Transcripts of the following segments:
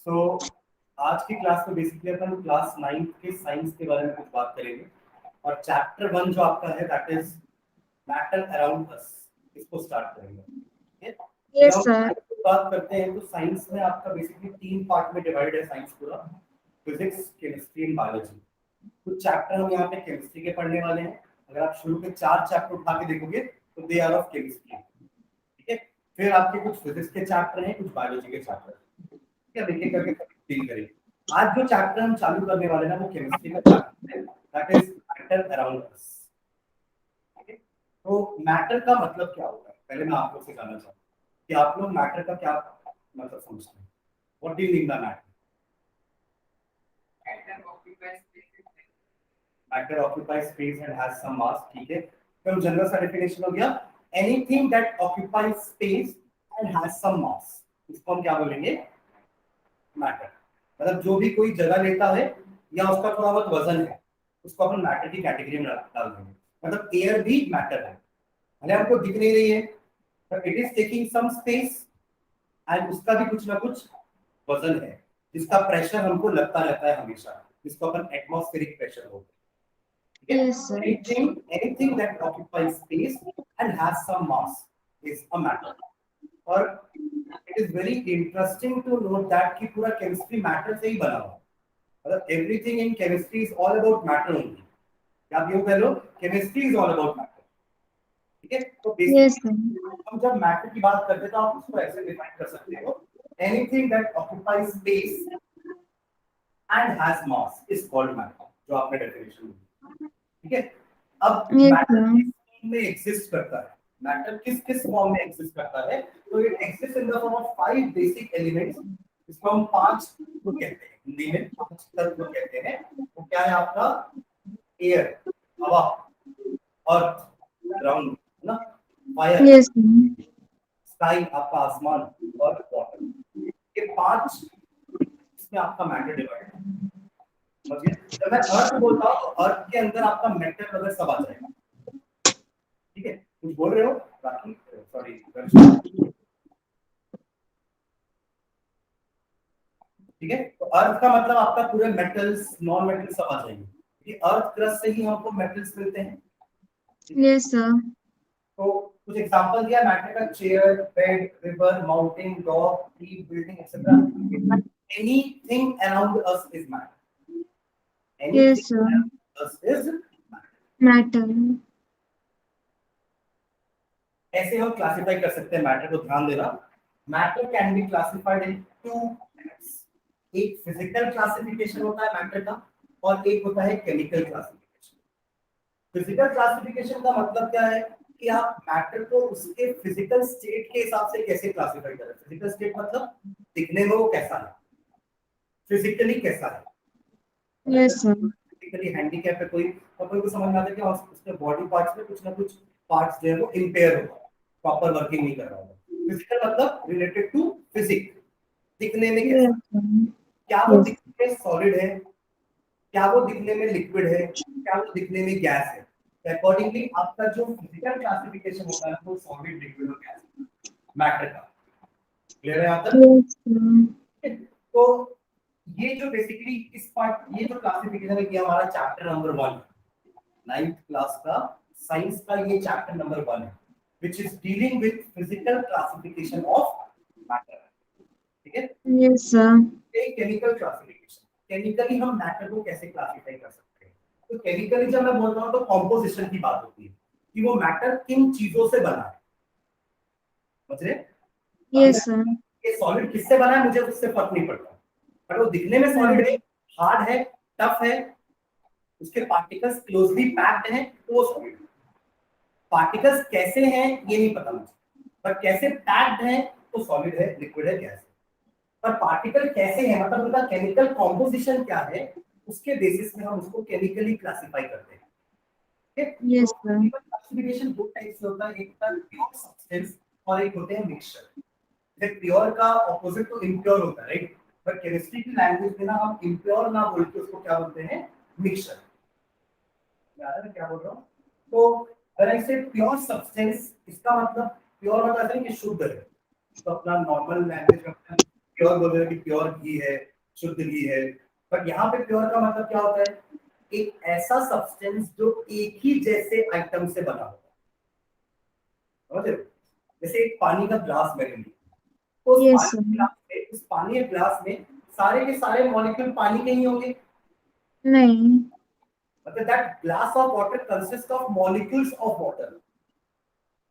तो आज की क्लास में बेसिकली अपन क्लास 9th के साइंस के बारे में कुछ बात करेंगे और चैप्टर 1 जो आपका है that is matter around us, इसको स्टार्ट करेंगे। ठीक है, जब यस हम सर। science की बात करते हैं तो साइंस में आपका बेसिकली 3 पार्ट में डिवाइड है साइंस पूरा, फिजिक्स, केमिस्ट्री एंड बायोलॉजी। कुछ चैप्टर हम यहाँ पे केमिस्ट्री के पढ़ने वाले हैं। अगर आप शुरू के 4 चैप्टर उठा के देखोगे तो दे आर ऑफ केमिस्ट्री। ठीक है, फिर आपके कुछ फिजिक्स के चैप्टर हैं, कुछ बायोलॉजी के चैप्टर। ठीक है, देखिए करके डील करेंगे। आज जो चैप्टर हम चालू करने वाले हैं ना वो केमिस्ट्री का चैप्टर है, that is matter around us. ठीक है, तो मैटर का मतलब क्या होता है पहले मैं आप लोग से जानना चाहूंगा कि आप लोग मैटर का क्या मतलब समझते हैं। What do you mean by matter? Matter occupies space and has some mass. ठीक है, तो जनरल सा डेफिनेशन हो गया, anything that occupies space and has some mass, इसको हम क्या बोलेंगे? मैटर। मतलब जो भी कोई जगह लेता है या उसका थोड़ा बहुत वजन है उसको अपन मैटर की कैटेगरी में डाल देंगे। मतलब एयर भी मैटर है, भले हमको दिख नहीं रही है but it is taking some space and उसका भी कुछ ना कुछ वजन है जिसका प्रेशर हमको लगता रहता है हमेशा, जिसको अपन एटमॉस्फेरिक प्रेशर बोलते हैं। ठीक है, yes sir. anything that occupies space and has some mass is a matter। और it is very interesting to note that कि पूरा केमिस्ट्री मैटर से ही बना हुआ है। मतलब everything in chemistry is all about matter only. क्या आप यूं कह लो, chemistry is all about matter. ठीक है, तो यस बेसिकली सर। हम जब मैटर की बात करते हैं तो आप उसको ऐसे डिफाइन कर सकते हो, anything that occupies space and has mass is called matter, जो आपने डेफिनेशन दी। ठीक है, अब यस मैटर सर। किस फॉर्म में एग्जिस्ट करता है? मैटर किस किस फॉर्म में एग्जिस्ट करता है? तो it exist in the form of 5 basic elements, इसको हम 5 तत्व कहते हैं, हिंदी में 5 तत्व कहते हैं। वो क्या है आपका? एयर, हवा, अर्थ, ग्राउंड, है ना, फायर, यस सर। स्काई आपका आसमान, और वाटर। ये 5 इसमें आपका मैटर डिवाइड है। समझिए, जब मैं अर्थ बोलता हूँ तो अर्थ के अंदर आपका मेटल वगैरह सब आ जाएगा। ठीक है, कुछ बोल रहे हो बाकी? सॉरी, ठीक है, तो अर्थ का मतलब आपका पूरे मेटल्स, नॉन मेटल्स सब आ जाएंगे, क्योंकि अर्थ क्रस्ट से ही हमको मेटल्स मिलते हैं। ठीक है, यस सर। तो कुछ एग्जांपल दिया मैटर का, chair, bed, river, mountain, dog, tree, building etcetera. Anything around us is matter. Yes anything sir. Around us is matter. Matter. ऐसे हम क्लासिफाई कर सकते हैं मैटर को, ध्यान देना। Matter can be classified in 2 types. एक फिजिकल क्लासिफिकेशन होता है मैटर का और एक होता है केमिकल क्लासिफिकेशन। फिजिकल क्लासिफिकेशन का मतलब क्या है कि आप मैटर को उसके फिजिकल स्टेट के हिसाब से कैसे क्लासिफाई करें। फिजिकल स्टेट मतलब दिखने में वो कैसा है, फिजिकली कैसा है। Yes sir. फिजिकली हैंडीकैप है कोई, और कोई को समझ में आता है कि उसके बॉडी पार्ट्स में कुछ ना कुछ पार्ट्स जो है वो इंपेयर होगा, प्रॉपर वर्किंग नहीं कर रहा होगा। फिजिकल मतलब रिलेटेड टू फिजिक, दिखने में कैसा, यस सर। क्या वो यस। दिखने में सॉलिड है, क्या वो दिखने में लिक्विड है, क्या वो दिखने में गैस है। अकॉर्डिंगली आपका जो फिजिकल क्लासिफिकेशन होता है वो सॉलिड, लिक्विड और गैस मैटर का। क्लियर है यहाँ तक? Yes sir. तो ये जो बेसिकली इस पार्ट, ये जो क्लासिफिकेशन है ये हमारा चैप्टर नंबर 1, 9th क्लास का साइंस का ये चैप्टर नंबर 1 है, which is dealing with physical classification of matter. ठीक है, यस सर। एक केमिकल क्लासिफिकेशन। केमिकली हम मैटर को कैसे क्लासिफाई कर सकते हैं? तो केमिकली जब मैं बोल रहा हूं तो कॉम्पोजिशन की बात होती है कि वो मैटर किन चीजों से बना है। समझ रहे? अब यस सर। ये सॉलिड किससे बना है मुझे उससे फर्क नहीं पड़ता, पर वो दिखने में सॉलिड है, हार्ड है, टफ है, उसके पार्टिकल्स क्लोजली पैक्ड हैं तो वो सॉलिड है। पार्टिकल्स कैसे हैं ये नहीं पता मुझे, पर कैसे पैक्ड हैं तो सॉलिड है, लिक्विड है, गैस है। पर पार्टिकल कैसे हैं मतलब उनका केमिकल कॉम्पोजिशन क्या है, उसके बेसिस में हम उसको केमिकली क्लासिफाई करते हैं। ठीक है, तो yes sir. Chemical classification 2 type से होता है, एक होता है प्योर सब्सटेंस और एक होते हैं मिक्सचर। जैसे प्योर का ऑपोजिट तो इम्प्योर होता है, राइट? पर केमिस्ट्री की लैंग्वेज में ना हम इम्प्योर ना बोल के उसको क्या बोलते हैं? मिक्सचर। याद है क्या बोल रहा हूँ? तो अगर ऐसे प्योर सब्सटेंस, इसका मतलब प्योर मतलब ऐसा नहीं कि शुद्ध है, तो अपना नॉर्मल लैंग्वेज में प्योर बोल रहे हैं कि प्योर घी है, शुद्ध घी है, बट यहाँ पे प्योर का मतलब क्या होता है? एक ऐसा सब्सटेंस जो एक ही जैसे आइटम से बना होता है, समझ रहे हो? जैसे एक पानी का ग्लास मैंने लिया, तो Yes, sir. उस पानी के ग्लास में सारे के सारे मॉलिक्यूल पानी के ही होंगे, नहीं. मतलब that glass of water consist of molecules of water.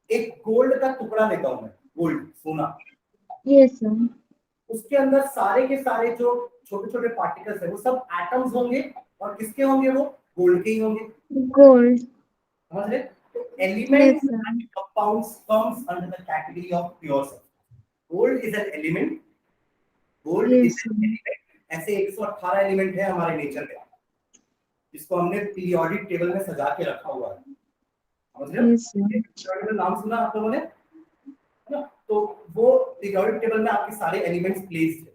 एक गोल्ड का टुकड़ा लेता हूं मैं, गोल्ड सोना, Yes, sir. उसके अंदर सारे के सारे जो छोटे छोटे पार्टिकल्स है वो सब एटम्स होंगे, और किसके होंगे? वो गोल्ड के ही होंगे, Gold. समझ रहे? तो Yes, elements sir. And compounds comes under the category of pure substance. Gold is an element, gold is Yes, sir. An element. ऐसे 118 एलिमेंट है हमारे नेचर में, जिसको हमने पीरियोडिक टेबल में सजा के रखा हुआ है, समझ रहे हो? Yes, sir. पीरियोडिक नाम सुना आप लोगों ने, है ना? तो वो पीरियोडिक टेबल में आपके सारे एलिमेंट्स प्लेस्ड है,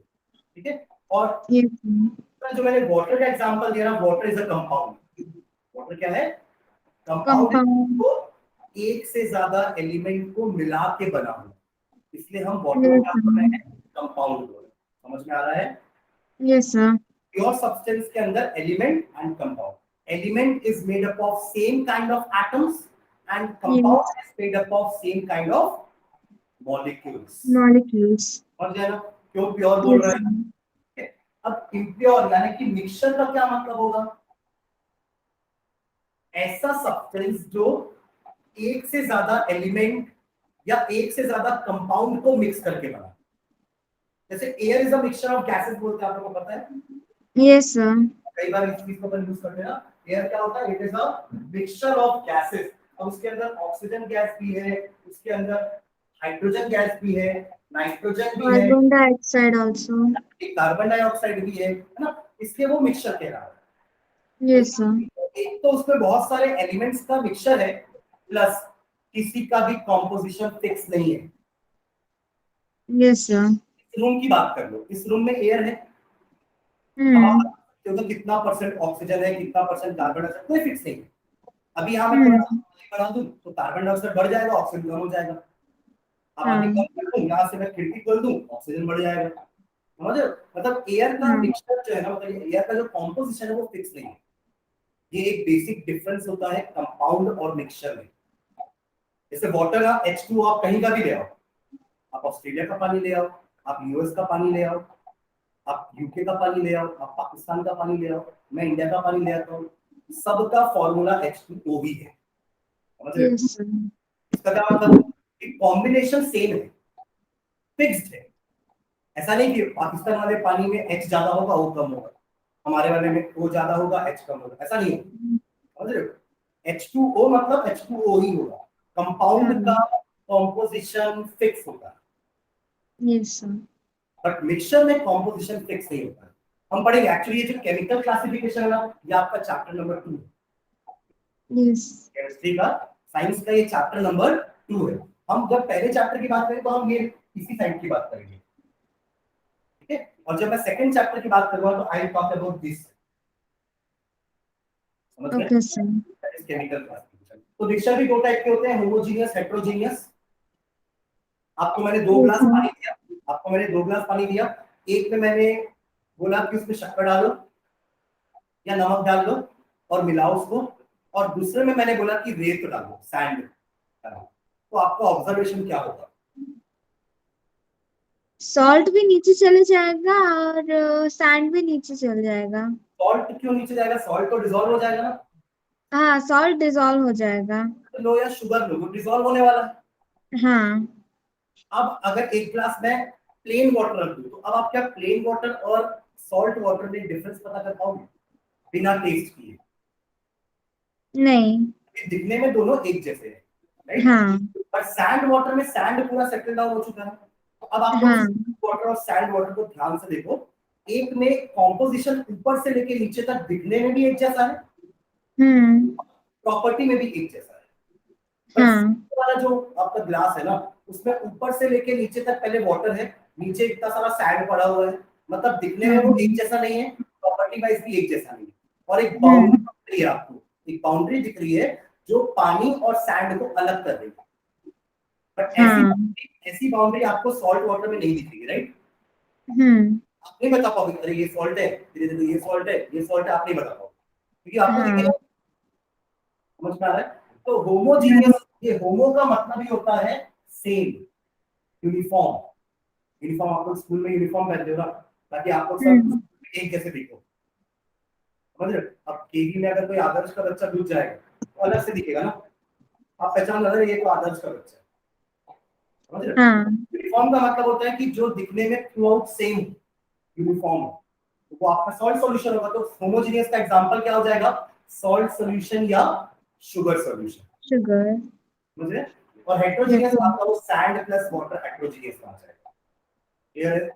ठीक है? और Yes, sir. जो मैंने वाटर का एग्जांपल दिया ना, water is a compound. Water क्या है? कंपाउंड। Compound. तो एक से ज्यादा एलिमेंट को मिला के बना हुआ, इसलिए हम वाटर को Yes, क्या sir. बोल रहे हैं? कंपाउंड बोल रहे हैं। समझ में आ रहा है? Yes, sir. प्योर सब्सटेंस के अंदर element and compound. Element is made up of same kind of atoms and Yes. Compound is made up of same kind of molecules. Molecules. समझ गए ना क्यों प्योर बोल Yes, रहे sir. हैं? अब इम्प्योर यानी कि मिक्सचर का क्या मतलब होगा? ऐसा सब्सटेंस जो एक से ज्यादा एलिमेंट या एक से ज्यादा कंपाउंड को मिक्स करके बना। जैसे air is a mixture of gases बोलते हैं, आप लोगों को पता है? Yes, sir. कई बार इस चीज को अपन यूज करते हैं ना, एयर क्या होता है? It is a mixture of gases. अब उसके अंदर ऑक्सीजन गैस भी है, उसके अंदर हाइड्रोजन गैस भी है, नाइट्रोजन भी है, Carbon dioxide also. Carbon dioxide भी है ना? इसलिए वो मिक्सचर कहलाता है। Yes, sir. एक तो उसमें बहुत सारे एलिमेंट्स का मिक्सचर है, प्लस किसी का भी कॉम्पोजिशन फिक्स नहीं है। Yes, sir. इस रूम की बात कर लो, इस रूम में एयर है, अब आप Hmm. जानते हो तो कितना परसेंट ऑक्सीजन है, कितना परसेंट कार्बन डाइऑक्साइड, कोई फिक्स नहीं है। अभी यहाँ मैं थोड़ा सा Hmm. बढ़ा दूं तो कार्बन डाइऑक्साइड बढ़ जाएगा, ऑक्सीजन कम हो जाएगा। अब आगे हाँ. कम कर दूं, यहाँ से मैं खिड़की खोल दूं, ऑक्सीजन बढ़ जाएगा। समझ रहे हो? मतलब एयर का हाँ. मिक्सचर जो है ना, मतलब एयर का जो कॉम्पोजिशन है वो फिक्स नहीं है। ये एक बेसिक डिफरेंस होता है कंपाउंड और मिक्सचर में। जैसे वाटर का H2O आप कहीं का भी ले आओ, आप ऑस्ट्रेलिया का पानी ले आओ, आप यूएस का पानी ले आओ, आप यूके का पानी ले आओ, आप पाकिस्तान का पानी ले आओ, मैं इंडिया का पानी ले आता हूँ, सबका फॉर्मूला H2O ही है। समझ रहे हो? Yes, sir. इसका क्या मतलब? कि कॉम्बिनेशन सेम है, फिक्स्ड है। ऐसा नहीं कि पाकिस्तान वाले पानी में H ज्यादा होगा O कम होगा, हमारे वाले में O ज्यादा होगा H कम होगा, ऐसा नहीं होगा। समझ रहे हो? H2O मतलब H2O ही होगा। कंपाउंड का हाँ. कॉम्पोजिशन फिक्स होता है, Yes, sir. बट मिक्सचर में कॉम्पोजिशन फिक्स नहीं होता है। हम पढ़ेंगे एक्चुअली ये जो केमिकल क्लासिफिकेशन है ना, ये आपका चैप्टर नंबर 2 है, Yes. केमिस्ट्री का, साइंस का ये चैप्टर नंबर 2 है। हम जब पहले चैप्टर की बात करें तो हम ये इसी साइड की बात करेंगे, ठीक है? और जब मैं सेकंड चैप्टर की बात करूंगा तो आई टॉक अबाउट दिस। समझ गए? Okay, sir. That is chemical classification. तो मिक्सचर भी दो टाइप के होते हैं, होमोजेनियस, हेटेरोजेनियस। आपको मैंने दो Yes, ग्लास sir. पानी दिया, आपको मैंने दो ग्लास पानी दिया, एक में मैंने बोला कि उसमें शक्कर डालो या नमक डाल दो और मिलाओ उसको, और दूसरे में मैंने बोला कि रेत डालो, सैंड डालो। तो आपका ऑब्जर्वेशन क्या होगा? सॉल्ट भी नीचे चले जाएगा और सैंड भी नीचे चल जाएगा. सॉल्ट क्यों नीचे जाएगा? सॉल्ट तो डिसॉल्व हो जाएगा ना। हाँ, सॉल्ट डिसॉल्व हो जाएगा. तो लो या शुगर लो, वो डिसॉल्व होने वाला है। हाँ. अब अगर एक ग्लास में प्लेन वाटर रख दूं, तो अब आप क्या प्लेन वाटर और सॉल्ट वाटर में डिफरेंस पता कर पाओगे बिना टेस्ट किए? नहीं. दिखने में दोनों एक जैसे हैं, राइट? हाँ. पर सैंड वाटर में सैंड पूरा सेटल डाउन हो चुका है। तो अब आप लोग हाँ. वाटर और सैंड वाटर को ध्यान से देखो, एक में कॉम्पोजिशन ऊपर से लेके नीचे तक दिखने में भी एक जैसा है, हम्म. प्रॉपर्टी में भी एक जैसा है। पर हाँ. वाला जो आपका ग्लास है ना, उसमें ऊपर से लेके नीचे तक पहले वाटर है, नीचे इतना सारा सैंड पड़ा हुआ है, मतलब दिखने में वो एक जैसा नहीं है, प्रॉपर्टी वाइज भी एक जैसा नहीं है। और एक बाउंड्री दिख रही है आपको, एक बाउंड्री दिख रही है जो पानी और सैंड को अलग कर रही है। बट हाँ. ऐसी बाउंड्री आपको सॉल्ट वाटर में नहीं दिखेगी, राइट? आप नहीं बता पाओगे अरे ये सॉल्ट है, धीरे धीरे ये सॉल्ट है, ये सॉल्ट है, आप नहीं बता पाओगे क्योंकि आपको दिखेगा। हाँ समझ में आ रहा है? तो होमोजीनियस, ये होमो का मतलब ही होता है सेम, यूनिफॉर्म। यूनिफॉर्म आप लोग स्कूल में यूनिफॉर्म पहनते हो ना, ताकि आप लोग सब एक जैसे दिखो। समझ रहे हो? अब केवी में अगर कोई आदर्श का बच्चा घुस जाएगा तो अलग से दिखेगा ना, आप पहचान लगा ये तो आदर्श का बच्चा है। समझ रहे हो? हाँ यूनिफॉर्म का मतलब होता है कि जो दिखने में थ्रू आउट सेम यूनिफॉर्म, तो वो आपका सॉल्ट सॉल्यूशन होगा। तो होमोजेनियस का एग्जांपल क्या हो जाएगा? सॉल्ट सॉल्यूशन या शुगर सॉल्यूशन। शुगर। समझ रहे? और हेट्रोजीनियस आपका वो सैंड प्लस वाटर हेट्रोजीनियस आ जाएगा। क्लियर है?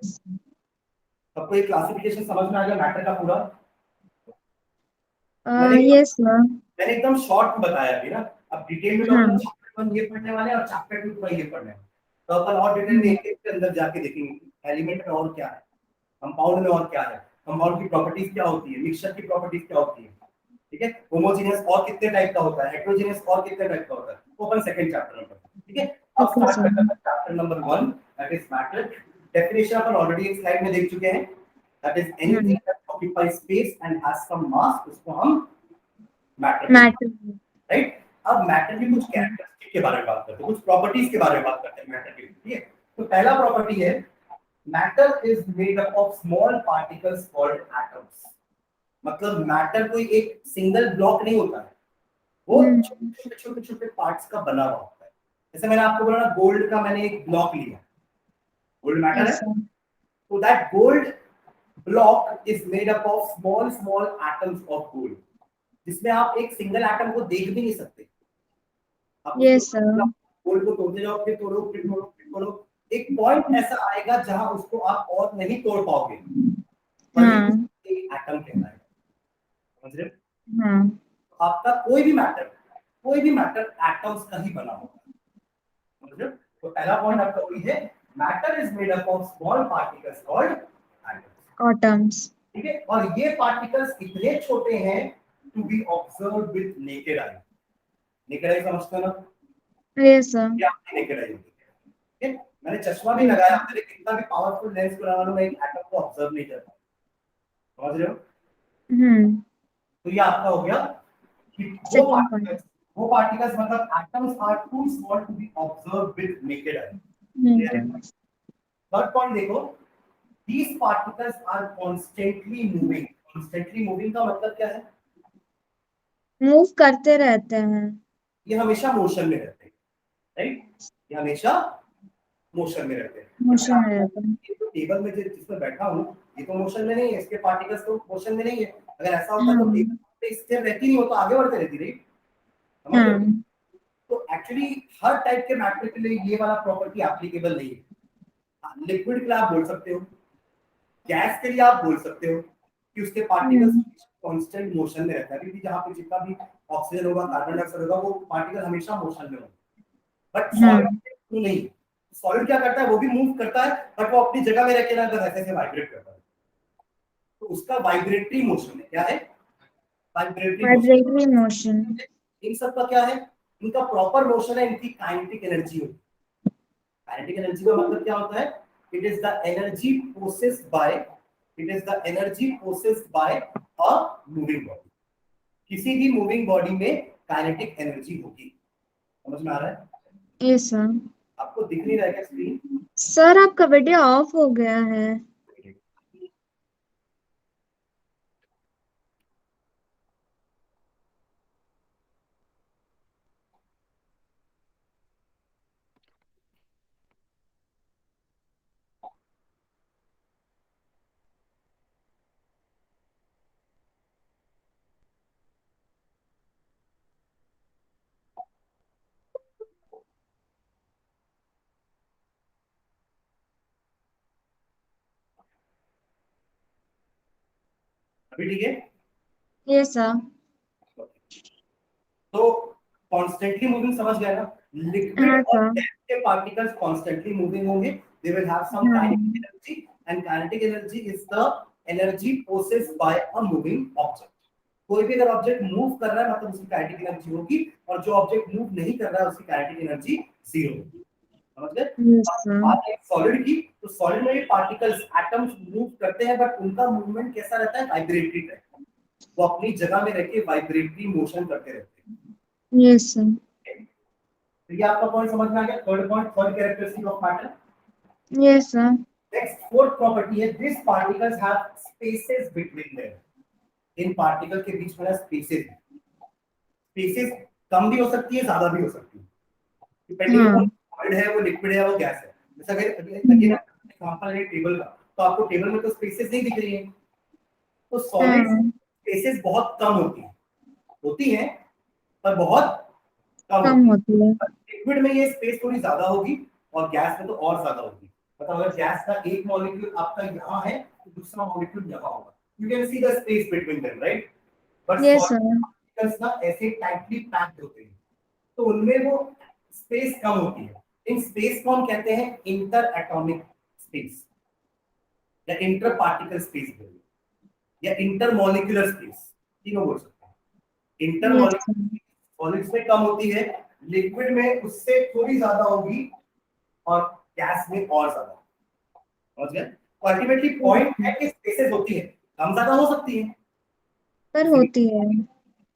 सबको ये क्लासिफिकेशन समझ में आ गया मैटर का पूरा? मैंने यस सर। मैंने एकदम शॉर्ट में बताया अभी ना, अब डिटेल में तो हाँ अपन चैप्टर 1 ये पढ़ने वाले हैं और चैप्टर 2 का ये पढ़ने हैं। तो अपन और डिटेल में एक एक के अंदर जाके देखेंगे एलिमेंट में और क्या है, कंपाउंड में और क्या है, कंपाउंड की प्रॉपर्टीज क्या होती है, मिक्सचर की प्रॉपर्टीज क्या होती है। ठीक है? होमोजेनियस और कितने टाइप का होता है, हेट्रोजेनियस और कितने टाइप का होता है, वो अपन सेकंड चैप्टर में पढ़ेंगे। ठीक है? अब ओके स्टार्ट सर। करते हैं chapter number 1 that is matter. Definition अपन ऑलरेडी एक स्लाइड में देख चुके हैं, that is anything that occupies space and has some mass, उसको हम मैटर बोलते मैटर। हैं। राइट? अब मैटर की कुछ कैरेक्टरिस्टिक के बारे में बात करते हैं, कुछ प्रॉपर्टीज के बारे में बात करते हैं मैटर की। ठीक है? तो पहला प्रॉपर्टी है matter is made up of small particles called atoms. मतलब मैटर कोई एक सिंगल ब्लॉक नहीं होता है, वो छोटे छोटे छोटे पार्ट्स का बना हुआ होता है। जैसे मैंने आपको बोला ना, गोल्ड का मैंने एक ब्लॉक लिया, गोल्ड मैटर है, यस सर। तो that gold block is made up of small small atoms of gold, जिसमें आप एक सिंगल एटम को देख भी नहीं सकते। आप उसको यस सर। गोल्ड को तोड़ते जाओ, फिर तोड़ो, फिर तोड़ो, फिर तोड़ो, एक पॉइंट ऐसा आएगा जहां उसको आप और नहीं तोड़ पाओगे, वही हाँ एटम कहलाएगा। समझ रहे हो? हाँ। तो आपका कोई भी मैटर एटम्स का ही बना होगा। समझ रहे हो? तो पहला पॉइंट आपका वही है, matter is made up of small particles called atoms. Atoms. ठीक है? और ये पार्टिकल्स इतने छोटे हैं to be observe with naked eye. Naked eye समझते हो ना? Yes sir. ये आपकी नेकेड आई होती है। ठीक है? मैंने चश्मा भी लगाया, मैंने कितना भी पावरफुल लेंस लगा लूं, मैं एक एटम को ऑब्जर्व नहीं कर पाऊंगा। समझ रहे हो? तो ये आपका हो गया कि सेकंड पॉइंट। वो पार्टिकल्स मतलब atoms are too small to be observe with naked eye. Third point देखो, these particles are constantly moving। constantly moving का मतलब क्या है? मूव करते रहते हैं। ये हमेशा मोशन में रहते हैं। राइट? ये हमेशा मोशन में रहते हैं। जैसे मोशन में आपको रहते हैं। ये जो टेबल में जिसमें बैठा हूँ, ये तो मोशन में नहीं है, इसके पार्टिकल्स तो मोशन में नहीं है। अगर ऐसा होता तो हाँ टेबल पे स्थिर रहती नहीं, हो तो आगे बढ़ते रहती। राइट? समझ रहे हो? हाँ। तो एक्चुअली हर टाइप के मैटर के लिए ये वाला प्रॉपर्टी एप्लीकेबल नहीं है। लिक्विड के लिए आप बोल सकते हो, गैस के लिए आप बोल सकते हो कि उसके पार्टिकल्स कांस्टेंट मोशन में रहता है, क्योंकि जहां पे जितना भी ऑक्सीजन होगा, कार्बन डाइऑक्साइड होगा, वो पार्टिकल हमेशा मोशन में होगा। बट हाँ सॉलिड नहीं। सॉलिड क्या करता है? वो भी मूव करता है, बट वो अपनी जगह में रह के ना ऐसे ऐसे वाइब्रेट करता है, तो उसका वाइब्रेटरी मोशन है। क्या है? Vibratory motion. Vibratory motion. इन सब का क्या है? इनका प्रॉपर मोशन है, इनकी काइनेटिक एनर्जी होती है। काइनेटिक एनर्जी का मतलब क्या होता है? It is the energy processed bye a moving body. किसी भी मूविंग बॉडी में काइनेटिक एनर्जी होगी। समझ में आ रहा है? Yes sir. आपको दिख नहीं रहा है क्या स्क्रीन? सर आपका वीडियो ऑफ हो गया है। अभी ठीक है? Yes sir. तो कॉन्स्टेंटली मूविंग समझ गए ना? लिक्विड हाँ और सर। गैस के पार्टिकल्स कॉन्स्टेंटली मूविंग होंगे, दे विल हैव सम हाँ kinetic energy, and kinetic energy is the energy processed bye a moving object. कोई भी अगर ऑब्जेक्ट मूव कर रहा है मतलब उसकी काइनेटिक एनर्जी होगी, और जो ऑब्जेक्ट मूव नहीं कर रहा है उसकी काइनेटिक एनर्जी जीरो होगी। समझ गए? Yes, अब sir. बात है सॉलिड की, तो सॉलिड में भी पार्टिकल्स एटम्स मूव करते हैं, बट उनका मूवमेंट कैसा रहता है? वाइब्रेटरी रहता है। वो अपनी जगह में रह के वाइब्रेटरी मोशन करते रहते हैं। Yes, sir. तो ये आपका पॉइंट समझ में आ गया, third point, third characteristic of matter. Yes, sir. Next fourth property है, this particles have spaces between them. इन पार्टिकल के बीच में स्पेसेस, स्पेसेस कम भी हो सकती है, ज्यादा भी हो सकती है, डिपेंडिंग हाँ. अपॉन सॉलिड है, वो लिक्विड है, वो गैस है। जैसे अगर अगेन एग्जांपल है टेबल का, तो आपको टेबल में तो स्पेसेस नहीं दिख रही है, तो सॉलिड हाँ. स्पेसेस बहुत कम होती हैं, पर बहुत कम कम होती है। होती है. लिक्विड में ये स्पेस थोड़ी ज्यादा होगी, और गैस में तो और ज्यादा होगी। मतलब अगर गैस का एक मॉलिक्यूल आपका यहाँ है, तो दूसरा मॉलिक्यूल यहाँ होगा, you can see the space between them, right? But Yes, sir. Solid particles ना ऐसे टाइटली पैक्ड होते हैं, तो उनमें वो स्पेस कम होती है। इन स्पेस को हम कहते हैं इंटर एटॉमिक स्पेस, या इंटर पार्टिकल स्पेस, या इंटर मॉलिक्यूलर स्पेस, तीनों बोल सकते हैं। Inter Yes, sir. Molecular solids में कम होती है, लिक्विड में उससे थोड़ी ज्यादा होगी, और गैस में और ज्यादा। समझ गए? तो अल्टीमेटली पॉइंट है कि स्पेसेस होती है, कम ज्यादा हो सकती है, पर होती है.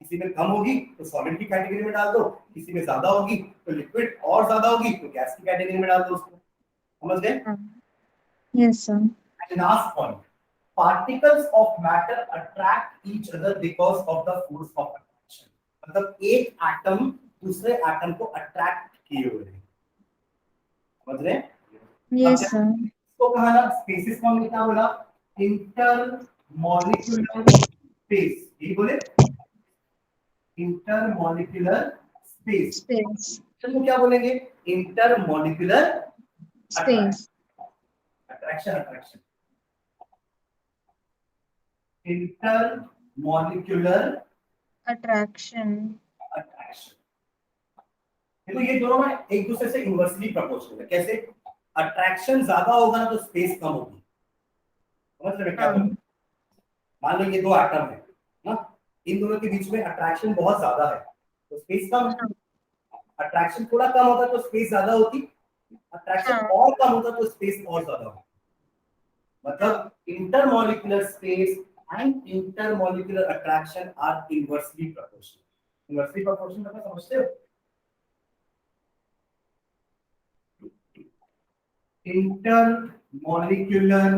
किसी में कम होगी तो सॉलिड की कैटेगरी में डाल दो, किसी में ज्यादा होगी तो लिक्विड, और ज्यादा होगी तो गैस की कैटेगरी में डाल दो उसको। समझ गए? हाँ. Yes, sir. And last point, particles of matter attract each other because of the force of attraction। मतलब एक एटम दूसरे एटम को अट्रैक्ट किए हुए है। समझ रहे हैं? अब Yes, जब sir. इसको कहा ना स्पेसिस को हमने क्या बोला? इंटर मॉलिक्यूलर स्पेस, यही बोले, इंटर मॉलिक्यूलर स्पेस। Space. तो क्या बोलेंगे? Inter molecular Space. Attraction, attraction, inter molecular Attraction. Attraction. देखो ये दोनों में एक दूसरे से इनवर्सली प्रोपोर्शनल है। कैसे? अट्रैक्शन ज्यादा होगा ना तो स्पेस कम होगी। समझ रहे हैं क्या बोल रहे हैं? मान लो ये दो एटम है ना, इन दोनों के बीच में अट्रैक्शन बहुत ज्यादा है, तो स्पेस कम है। अट्रैक्शन थोड़ा कम होता तो स्पेस ज्यादा होती, अट्रैक्शन हाँ. और कम होता तो स्पेस और ज्यादा होती। मतलब intermolecular space and intermolecular attraction are inversely proportional. Inversely proportional मतलब समझते हो? intermolecular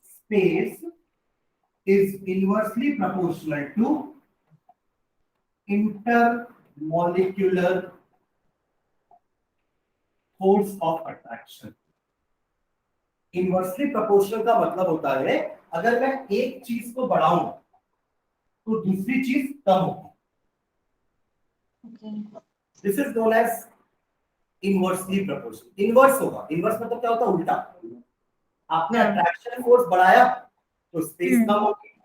space is inversely proportional to intermolecular force of attraction। Inversely proportional का मतलब होता है अगर मैं एक चीज को बढ़ाऊं तो दूसरी चीज कम होगी। Okay. This is known as inversely proportional. Inverse होगा, इनवर्स मतलब क्या होता है? उल्टा। आपने हाँ. अट्रैक्शन फोर्स बढ़ाया तो स्पेस कम हम्म. होगी,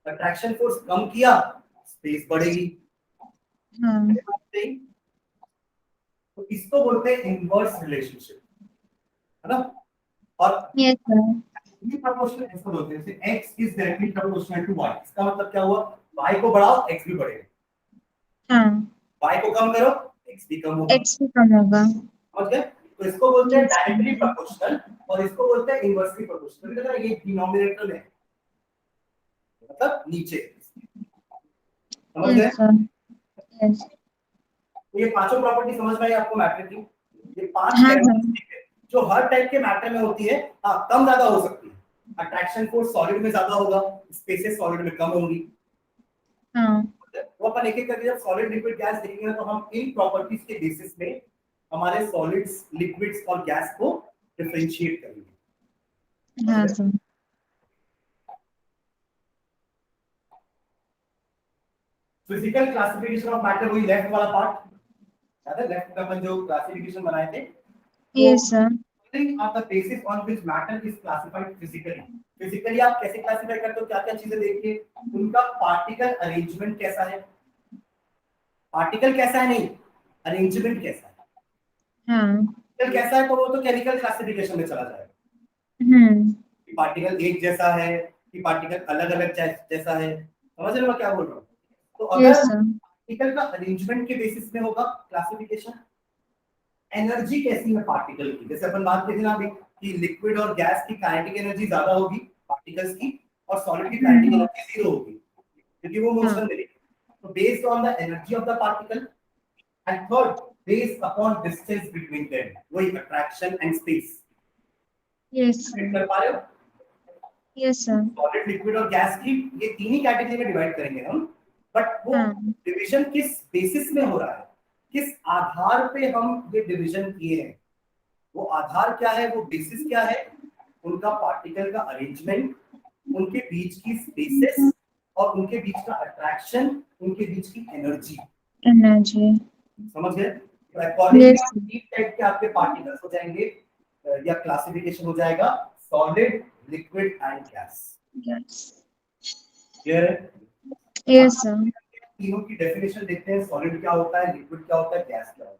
अट्रैक्शन फोर्स कम किया स्पेस बढ़ेगी। हाँ. तो इसको बोलते हैं इनवर्स रिलेशनशिप, है ना? और Yes, sir. ये प्रोपोर्शनल इसको बोलते हैं, जैसे x is directly proportional to y। इसका मतलब क्या हुआ? y को बढ़ाओ x भी बढ़ेगा, हाँ. y को कम करो x भी कम होगा। X भी कम होगा. समझ गए? तो इसको बोलते हैं Yes, sir. डायरेक्टली प्रोपोर्शनल, और इसको बोलते हैं इनवर्सली प्रोपोर्शनल। मतलब ये डिनोमिनेटर में है, मतलब नीचे। समझ गए? Yes, sir. Yes. तो ये पांचों प्रॉपर्टी समझ में आई आपको मैटर की? ये पांच हाँ, हाँ. कैरेक्टरिस्टिक है जो हर टाइप के मैटर में होती है। हाँ, कम ज्यादा हो सकती है। अट्रैक्शन फोर्स सॉलिड में ज्यादा होगा, स्पेसेस सॉलिड में कम होंगी। हाँ. वो अपन एक एक करके जब सॉलिड लिक्विड गैस देखेंगे ना, तो हम इन प्रॉपर्टीज के बेसिस में हमारे सॉलिड्स, लिक्विड्स और गैस को डिफरेंशिएट करेंगे। हाँ, sir. Physical classification of matter, वही लेफ्ट वाला पार्ट याद है? लेफ्ट में अपन जो क्लासिफिकेशन बनाए थे, Yes, sir. are the basis on which matter is classified physically। Physically आप कैसे क्लासिफाई करते हो? क्या क्या चीजें देखिए, उनका पार्टिकल अरेंजमेंट कैसा है, पार्टिकल कैसा है नहीं, अरेंजमेंट कैसा है। हाँ. पार्टिकल कैसा है तो वो तो केमिकल क्लासिफिकेशन में चला जाएगा, हम्म. कि पार्टिकल एक जैसा है कि पार्टिकल अलग अलग जैसा है। समझ रहे हो मैं क्या बोल रहा हूँ? तो Yes, अगर sir. पार्टिकल का अरेंजमेंट के बेसिस में होगा क्लासिफिकेशन, एनर्जी कैसी है पार्टिकल की, जैसे अपन बात करें ना अभी कि लिक्विड और गैस की काइनेटिक एनर्जी ज्यादा होगी पार्टिकल्स की, और सॉलिड की काइनेटिक एनर्जी जीरो होगी क्योंकि वो मोशन में रहेगी। तो based on the energy of the particle, and third based upon distance between them, वही अट्रैक्शन एंड स्पेस। यस कर पा रहे हो? Yes sir. सॉलिड, लिक्विड और गैस की ये तीन ही कैटेगरी में डिवाइड करेंगे हम, बट वो डिवीजन किस बेसिस में हो रहा है, किस आधार पे हम ये डिवीजन किए हैं, वो आधार क्या है, वो बेसिस क्या है, उनका पार्टिकल का अरेंजमेंट, उनके बीच की स्पेसेस और उनके बीच का अट्रैक्शन, उनके बीच की एनर्जी। समझ गए? तो अकॉर्डिंगली Yes. तीन टाइप के आपके पार्टिकल्स हो जाएंगे, या क्लासिफिकेशन हो जाएगा, solid, liquid and gas. Yes. Clear है? Yes sir. तीनों की डेफिनेशन देखते हैं, सॉलिड क्या होता है, लिक्विड क्या होता है, गैस क्या होता है।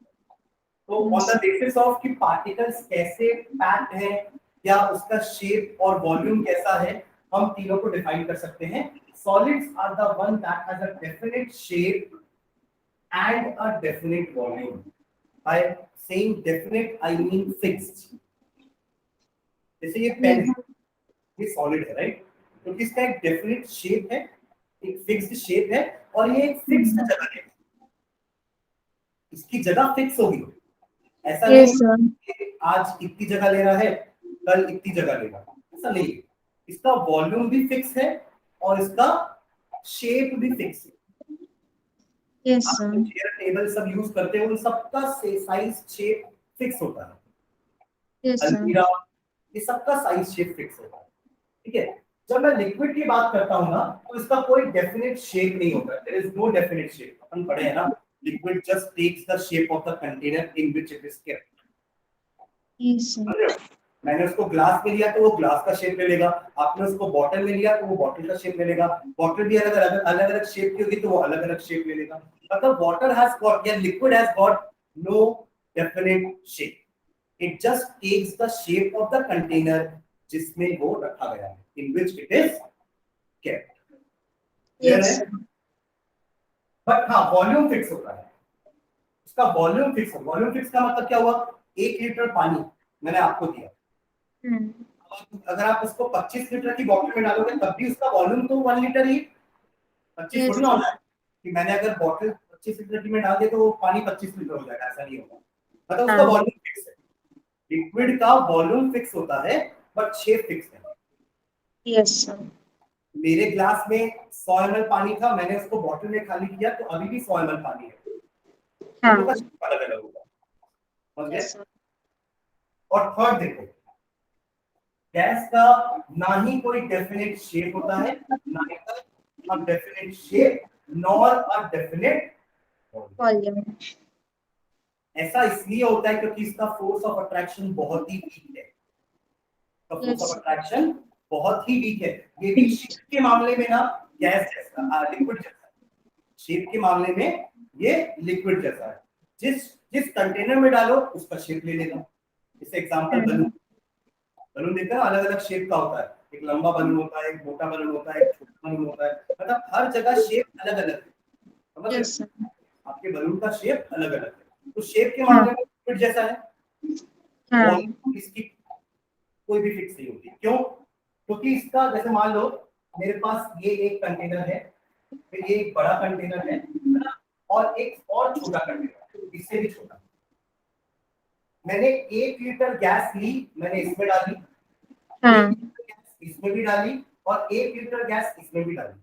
तो ऑन द बेसिस ऑफ कि पार्टिकल्स कैसे पैक्ड है या उसका शेप और वॉल्यूम कैसा है, हम तीनों को डिफाइन कर सकते हैं। Solids are the one that has a definite shape and a definite volume. By saying definite, I mean fixed. जैसे ये पेन है, ये सॉलिड है, राइट? तो इसका एक डेफिनेट शेप है, एक फिक्स्ड शेप है, और ये एक फिक्स्ड जगह है, इसकी जगह फिक्स होगी। ऐसा Yes नहीं sir. कि आज इतनी जगह ले रहा है, कल इतनी जगह लेगा, ऐसा नहीं है। इसका वॉल्यूम भी फिक्स है और इसका शेप भी फिक्स है। Yes आप sir. चेयर टेबल सब यूज करते हो, उन सबका साइज शेप फिक्स होता है। Yes sir. अलमीरा, ये सबका साइज शेप फिक्स होता है, ठीक है। जब मैं लिक्विड की बात करता हूं ना, तो इसका कोई डेफिनेट शेप नहीं होता, there is no definite shape. अपन पढ़े हैं ना, liquid just takes the shape of the container in which it is kept. Yes sir. मैंने उसको ग्लास में लिया तो वो ग्लास का शेप ले लेगा, आपने उसको बॉटल में लिया तो वो बॉटल का शेप ले लेगा। बॉटल भी अलग अलग शेप की होगी तो वो अलग अलग शेप ले लेगा। मतलब वाटर हैज गॉट या liquid has got no definite shape, it just takes the shape of the container जिसमें वो रखा गया है, in which it is kept. Clear Yes है? sir. बट हाँ, वॉल्यूम फिक्स होता है, इसका वॉल्यूम फिक्स है। वॉल्यूम फिक्स का मतलब क्या हुआ, 1 लीटर पानी मैंने आपको दिया, अगर आप उसको 25 लीटर की बॉटल में डालोगे तब भी उसका वॉल्यूम तो 1 लीटर ही, 25 Yes थोड़ी ना होना है कि मैंने अगर बॉटल 25 लीटर की में डाल दिया तो वो पानी 25 लीटर हो जाएगा, ऐसा नहीं होगा। मतलब उसका वॉल्यूम फिक्स है। लिक्विड का वॉल्यूम फिक्स होता है बट शेप फिक्स है। Yes sir. मेरे ग्लास में 100 ml पानी था, मैंने उसको बॉटल में खाली किया तो अभी भी 100 ml पानी है, दोनों का शेप अलग अलग होगा। समझ गए? Yes sir. और थर्ड देखो, गैस का ना ही कोई डेफिनेट शेप होता है, ना ही a definite shape nor a definite Volume. ऐसा इसलिए होता है क्योंकि इसका फोर्स ऑफ अट्रैक्शन बहुत ही वीक है। तो फोर्स ऑफ Yes. अट्रैक्शन बहुत ही वीक है। ये भी शेप के मामले में ना गैस जैसा, लिक्विड जैसा, शेप के मामले में ये लिक्विड जैसा है। जिस जिस कंटेनर में डालो उसका शेप ले लेगा। जैसे एग्जांपल बलून, बलून देखते हैं अलग अलग शेप का होता है, एक लंबा बलून होता है, एक मोटा बलून होता है, एक छोटा बलून होता है, मतलब हर जगह शेप अलग अलग है। समझ रहे Yes sir. हो? आपके बलून का शेप अलग अलग है, तो शेप के मामले में लिक्विड जैसा है। वॉल्यूम इसकी कोई भी फिक्स नहीं होती। क्यों? क्योंकि इसका जैसे मान लो मेरे पास ये एक कंटेनर है, फिर ये एक बड़ा कंटेनर है ना, और एक और छोटा कंटेनर, इससे भी छोटा। मैंने 1 लीटर गैस ली, मैंने इसमें डाली, 1 लीटर गैस इसमें भी डाली, और 1 लीटर गैस इसमें भी डाली।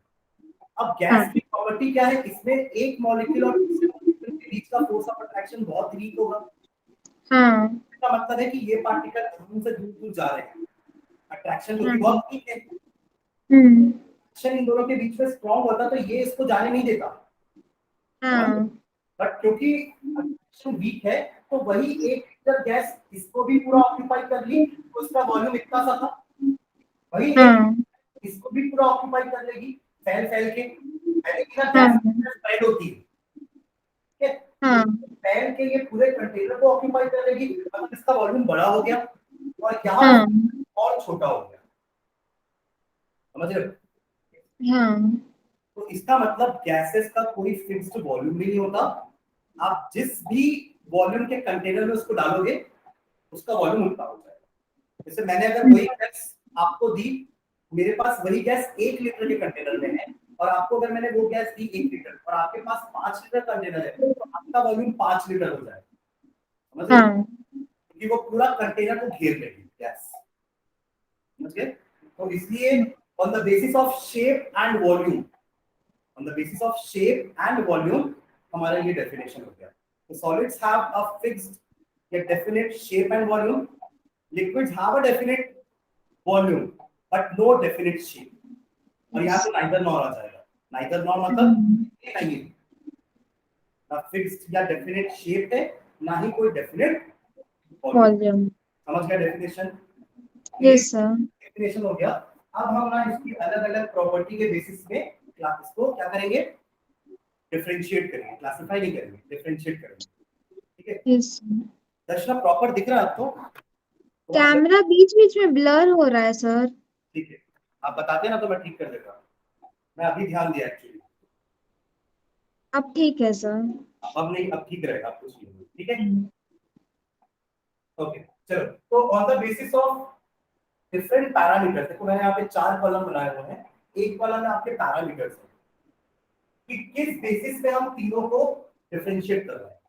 अब गैस की प्रॉपर्टी क्या है, इसमें एक मॉलिक्यूल और दूसरे मॉलिक्यूल के बीच का फोर्स ऑफ अट्रैक्शन बहुत वीक होगा। इसका मतलब है कि ये पार्टिकल धुआं से दूर दूर जा रहे हैं, अट्रैक्शन क्योंकि बहुत वीक है। अट्रैक्शन इन दोनों के बीच में स्ट्रांग होता तो ये इसको जाने नहीं देता, बट क्योंकि अट्रैक्शन वीक है तो वही 1 लीटर गैस इसको भी पूरा ऑक्यूपाई कर ली, तो उसका वॉल्यूम इतना सा था, वही इसको भी पूरा ऑक्यूपाई कर लेगी फैल फैल के, लेकिन गैस स्प्रेड होती है, ठीक है, फैल के ये पूरे कंटेनर को ऑक्यूपाई कर लेगी, मतलब इसका वॉल्यूम बड़ा हो गया और यहाँ और छोटा हो गया। समझ रहे हो? तो इसका मतलब गैसेस का कोई फिक्स्ड वॉल्यूम भी नहीं होता। आप जिस भी वॉल्यूम के कंटेनर में उसको डालोगे, उसका वॉल्यूम उतना हो जाएगा। जैसे मैंने अगर वही गैस आपको दी, मेरे पास वही गैस 1 लीटर के कंटेनर में है, और आपको अगर मैंने वो गैस दी 1 लीटर और आपके पास 5 लीटर कंटेनर है, तो आपका वॉल्यूम 5 लीटर हो जाएगा। समझ गए? हाँ क्योंकि वो पूरा कंटेनर को घेर लेगी गैस। समझ गए? तो इसलिए on the basis of shape and volume, on the basis of shape and volume हमारा ये डेफिनेशन हो गया। तो सॉलिड्स हैव अ फिक्स्ड या definite shape and volume, liquids have a definite volume but no definite shape. और यहाँ पे neither nor आ जाएगा। नाइदर नॉर मतलब ये नहीं है, ना फिक्स्ड या डेफिनेट शेप है, ना ही कोई डेफिनेट वॉल्यूम। वॉल्यूम। समझ गया डेफिनेशन? Yes sir. डेफिनेशन हो गया। अब हम ना इसकी अलग अलग प्रॉपर्टी के बेसिस पे क्लास को क्या करेंगे, डिफरेंशिएट करेंगे, क्लासिफाई नहीं करेंगे, डिफरेंशिएट करेंगे। ठीक है? Yes sir. दर्शना प्रॉपर दिख रहा है आपको? कैमरा बीच बीच में ब्लर हो रहा है सर। ठीक है, आप बताते ना तो मैं ठीक कर देता। मैं अभी ध्यान दिया एक्चुअली। अब ठीक है सर। अब नहीं, अब ठीक रहेगा, आप कुछ नहीं। ठीक है, ओके चलो। तो on the basis of different parameters, देखो मैंने यहाँ पे 4 कॉलम बनाए हुए हैं। एक कॉलम में आपके पैरामीटर्स है कि किस बेसिस पे हम तीनों को डिफरेंशिएट कर रहे हैं,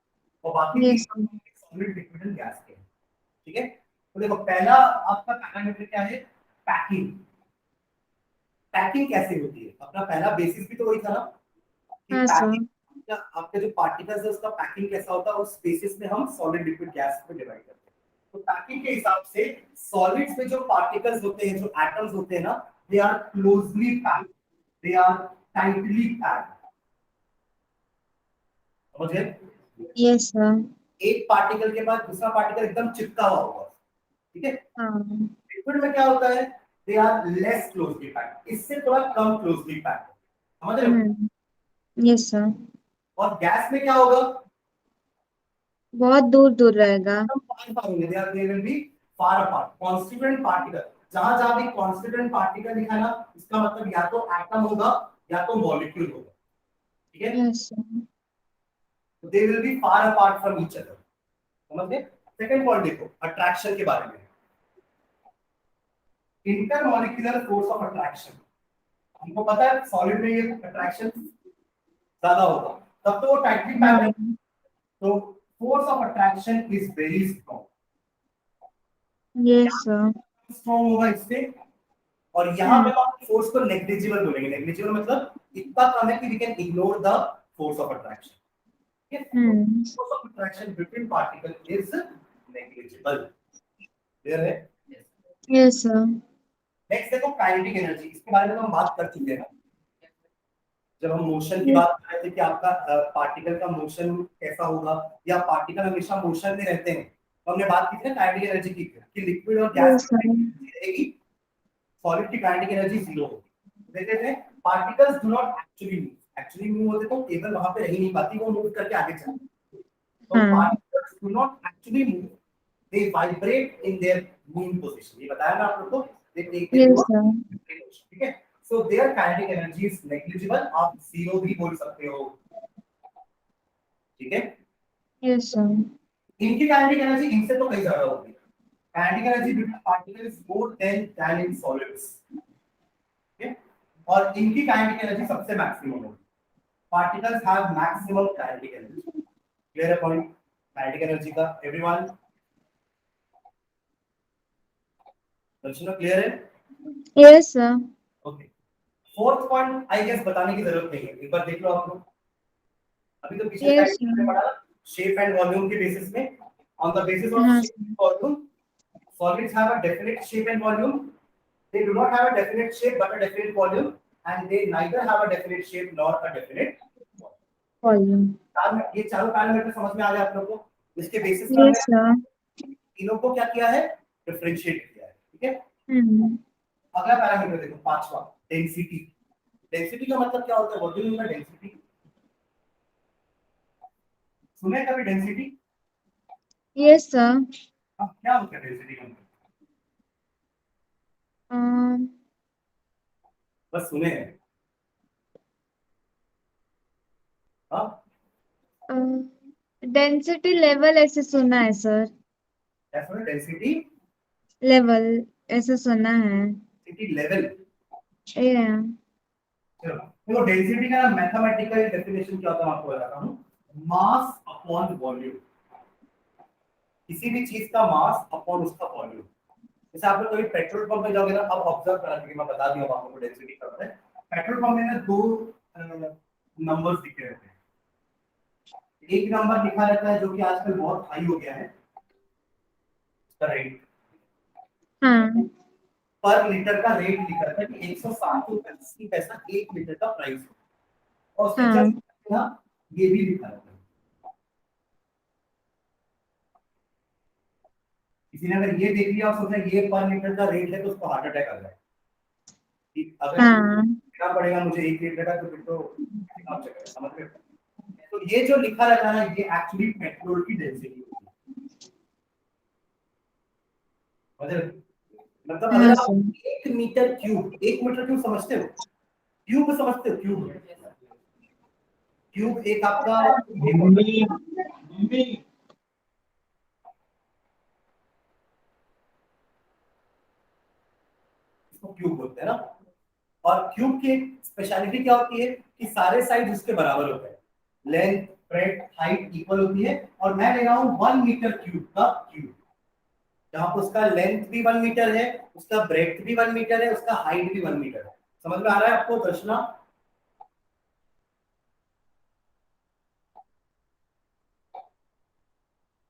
और बाकी यस तीन सॉलिड, लिक्विड एंड गैस के। ठीक है, तो देखो पहला आपका पैरामीटर क्या है, पैकिंग। पैकिंग कैसे होती है, अपना पहला बेसिस भी तो वही था ना कि हाँ सर। पैकिंग, आपके जो पार्टिकल्स है उसका पैकिंग कैसा होता है, उस बेसिस में हम सॉलिड, लिक्विड, गैस को डिवाइड करते हैं। तो पैकिंग के हिसाब से सॉलिड्स में जो पार्टिकल्स होते हैं, जो एटम्स होते हैं ना, they are closely packed, they are tightly packed. समझ गए? Yes sir. एक पार्टिकल के बाद दूसरा पार्टिकल एकदम चिपका हुआ होगा। ठीक है, हाँ। लिक्विड में क्या होता है, they are less closely packed, इससे थोड़ा कम क्लोजली पैक्ड। समझ रहे हो? Yes sir. और गैस में क्या होगा, बहुत दूर दूर रहेगा। फार फार होंगे, they will be far apart. Constituent particle, जहां जहां भी कांस्टिट्यूएंट पार्टिकल लिखा है ना, इसका मतलब या तो एटम होगा या तो मॉलिक्यूल होगा। ठीक है, यस सर। तो दे will be far apart from each other. समझ गए? सेकंड पॉइंट देखो अट्रैक्शन के बारे में, इंटरमॉलिक्यूलर फोर्स ऑफ अट्रैक्शन। हमको पता है सॉलिड में ये अट्रैक्शन ज्यादा होगा, तब तो वो टाइटली पैक्ड है। हाँ। तो force of attraction is very strong. Yes sir. Strong होगा इससे, और यहाँ पे आप फोर्स को नेग्लिजिबल बोलेंगे। नेग्लिजिबल मतलब इतना कम है कि we can ignore the force of attraction. ठीक है, force of attraction between particle is negligible. Clear है? Yes sir. नेक्स्ट देखो काइनेटिक एनर्जी, इसके बारे में हम बात कर चुके हैं। जब हम मोशन की बात कर रहे थे कि आपका पार्टिकल का मोशन कैसा होगा, या पार्टिकल हमेशा मोशन में रहते हैं, तो हमने बात की थी ना काइनेटिक एनर्जी की, कि लिक्विड और गैस यस की सर। एनर्जी रहेगी, सॉलिड की काइनेटिक एनर्जी जीरो होगी। देखते थे particles do not actually move, actually move होते तो केवल वहां पे रह ही नहीं पाती, वो मूव करके आगे चलती। तो हाँ। Particles do not actually move, they vibrate in their mean position. ये बताया मैं आप लोगों को, they take it to yes a sir. ठीक है। So their kinetic energy is negligible, आप जीरो भी बोल सकते हो। ठीक है, यस सर। इनकी काइनेटिक एनर्जी इनसे तो कहीं ज्यादा होगी। Kinetic energy between particles is more than in solids. ठीक है, और इनकी काइनेटिक एनर्जी सबसे मैक्सिमम होगी। Particles have maximum kinetic energy. Clear है पॉइंट काइनेटिक एनर्जी का एवरीवन? दर्शना क्लियर है? Yes sir. Okay, fourth point I guess बताने की जरूरत नहीं है, एक बार देख लो आप लोग। अभी तो पिछले यस टाइम सर। में पढ़ा ना, शेप एंड वॉल्यूम के बेसिस में, ऑन द बेसिस ऑफ हाँ shape sir. And volume solids have a definite shape and volume, they do not have a definite shape but a definite volume, and they neither have a definite shape nor a definite volume. ये चारों parameter समझ में आ गए आप लोगों को? इसके basis पे हमने यस सर। तीनों को क्या किया है, डिफरेंशिएट किया है। ठीक है, अगला पैरामीटर देखो पांचवा, डेंसिटी। डेंसिटी का मतलब क्या होता है, वॉल्यूम का डेंसिटी सुने कभी डेंसिटी? Yes sir. क्या होता है डेंसिटी का मतलब? बस सुने हैं। हाँ, डेंसिटी लेवल ऐसे सुना है सर। डेंसिटी लेवल ऐसे सुना है। Density level. या चलो देखो डेंसिटी का मैथमेटिकल डेफिनेशन क्या होता है आपको बताता हूँ। मास अपॉन वॉल्यूम, किसी भी चीज का मास अपॉन उसका वॉल्यूम। जैसे आप लोग कभी पेट्रोल पंप में जाओगे ना, अब ऑब्जर्व करना चाहिए, मैं बता दिया आपको डेंसिटी क्या होता है। पेट्रोल पंप में ना दो नंबर्स दिख रहे होते हैं। एक नंबर लिखा रहता है जो कि आजकल बहुत हाई हो गया है, रेट हाँ पर लीटर का रेट लिखा रहता है कि 107.80 एक लीटर का प्राइस है। और उसके हाँ जस्ट यहाँ ये भी लिखा रहता है। किसी ने अगर ये देख लिया और सोचा ये पर लीटर का रेट है तो उसको हार्ट अटैक आ जाए। अगर हाँ क्या पड़ेगा मुझे 1 लीटर का, तो फिर तो काम चलेगा, समझ रहे हो? तो ये जो लिखा रहता है ना, ये एक्चुअली पेट्रोल की डेंसिटी होती है। मतलब हाँ अगर आप sir. 1 metre cube, 1 metre cube समझते हो? क्यूब समझते हो? क्यूब, क्यूब एक आपका इसको क्यूब बोलते हैं ना। और क्यूब की स्पेशलिटी क्या होती है कि सारे साइड उसके बराबर होते हैं, लेंथ ब्रेड्थ हाइट इक्वल होती है। और मैं ले रहा हूँ 1 मीटर क्यूब का क्यूब, जहां पर उसका लेंथ भी 1 मीटर है, उसका ब्रेड्थ भी 1 मीटर है, उसका हाइट भी 1 मीटर है। समझ में आ रहा है आपको दर्शना?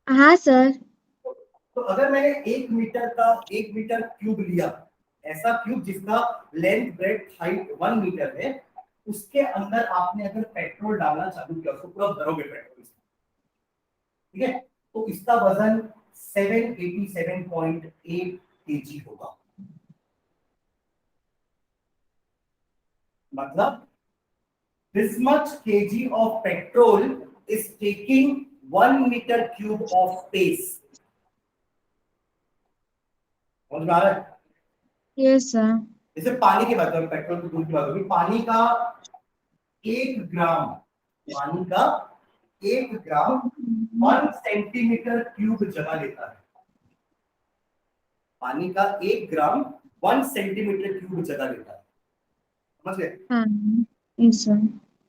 हाँ सर। तो अगर मैंने 1 मीटर क्यूब लिया, ऐसा क्यूब जिसका लेंथ ब्रेड्थ हाइट 1 मीटर है, उसके अंदर आपने अगर पेट्रोल डालना चालू किया, उसको पूरा भरोगे पेट्रोल, ठीक है, तो इसका वजन 787.8 केजी होगा। मतलब this much kg of petrol is taking 1 metre cube of space। समझ में आ रहा है? Yes sir. जैसे पानी की बात करें, पेट्रोल की दूर की बात होगी, पानी का 1 ग्राम, पानी का 1 ग्राम 1 सेंटीमीटर क्यूब जगह लेता है। पानी का 1 ग्राम 1 सेंटीमीटर क्यूब जगह लेता है। समझ गए? हाँ यस सर।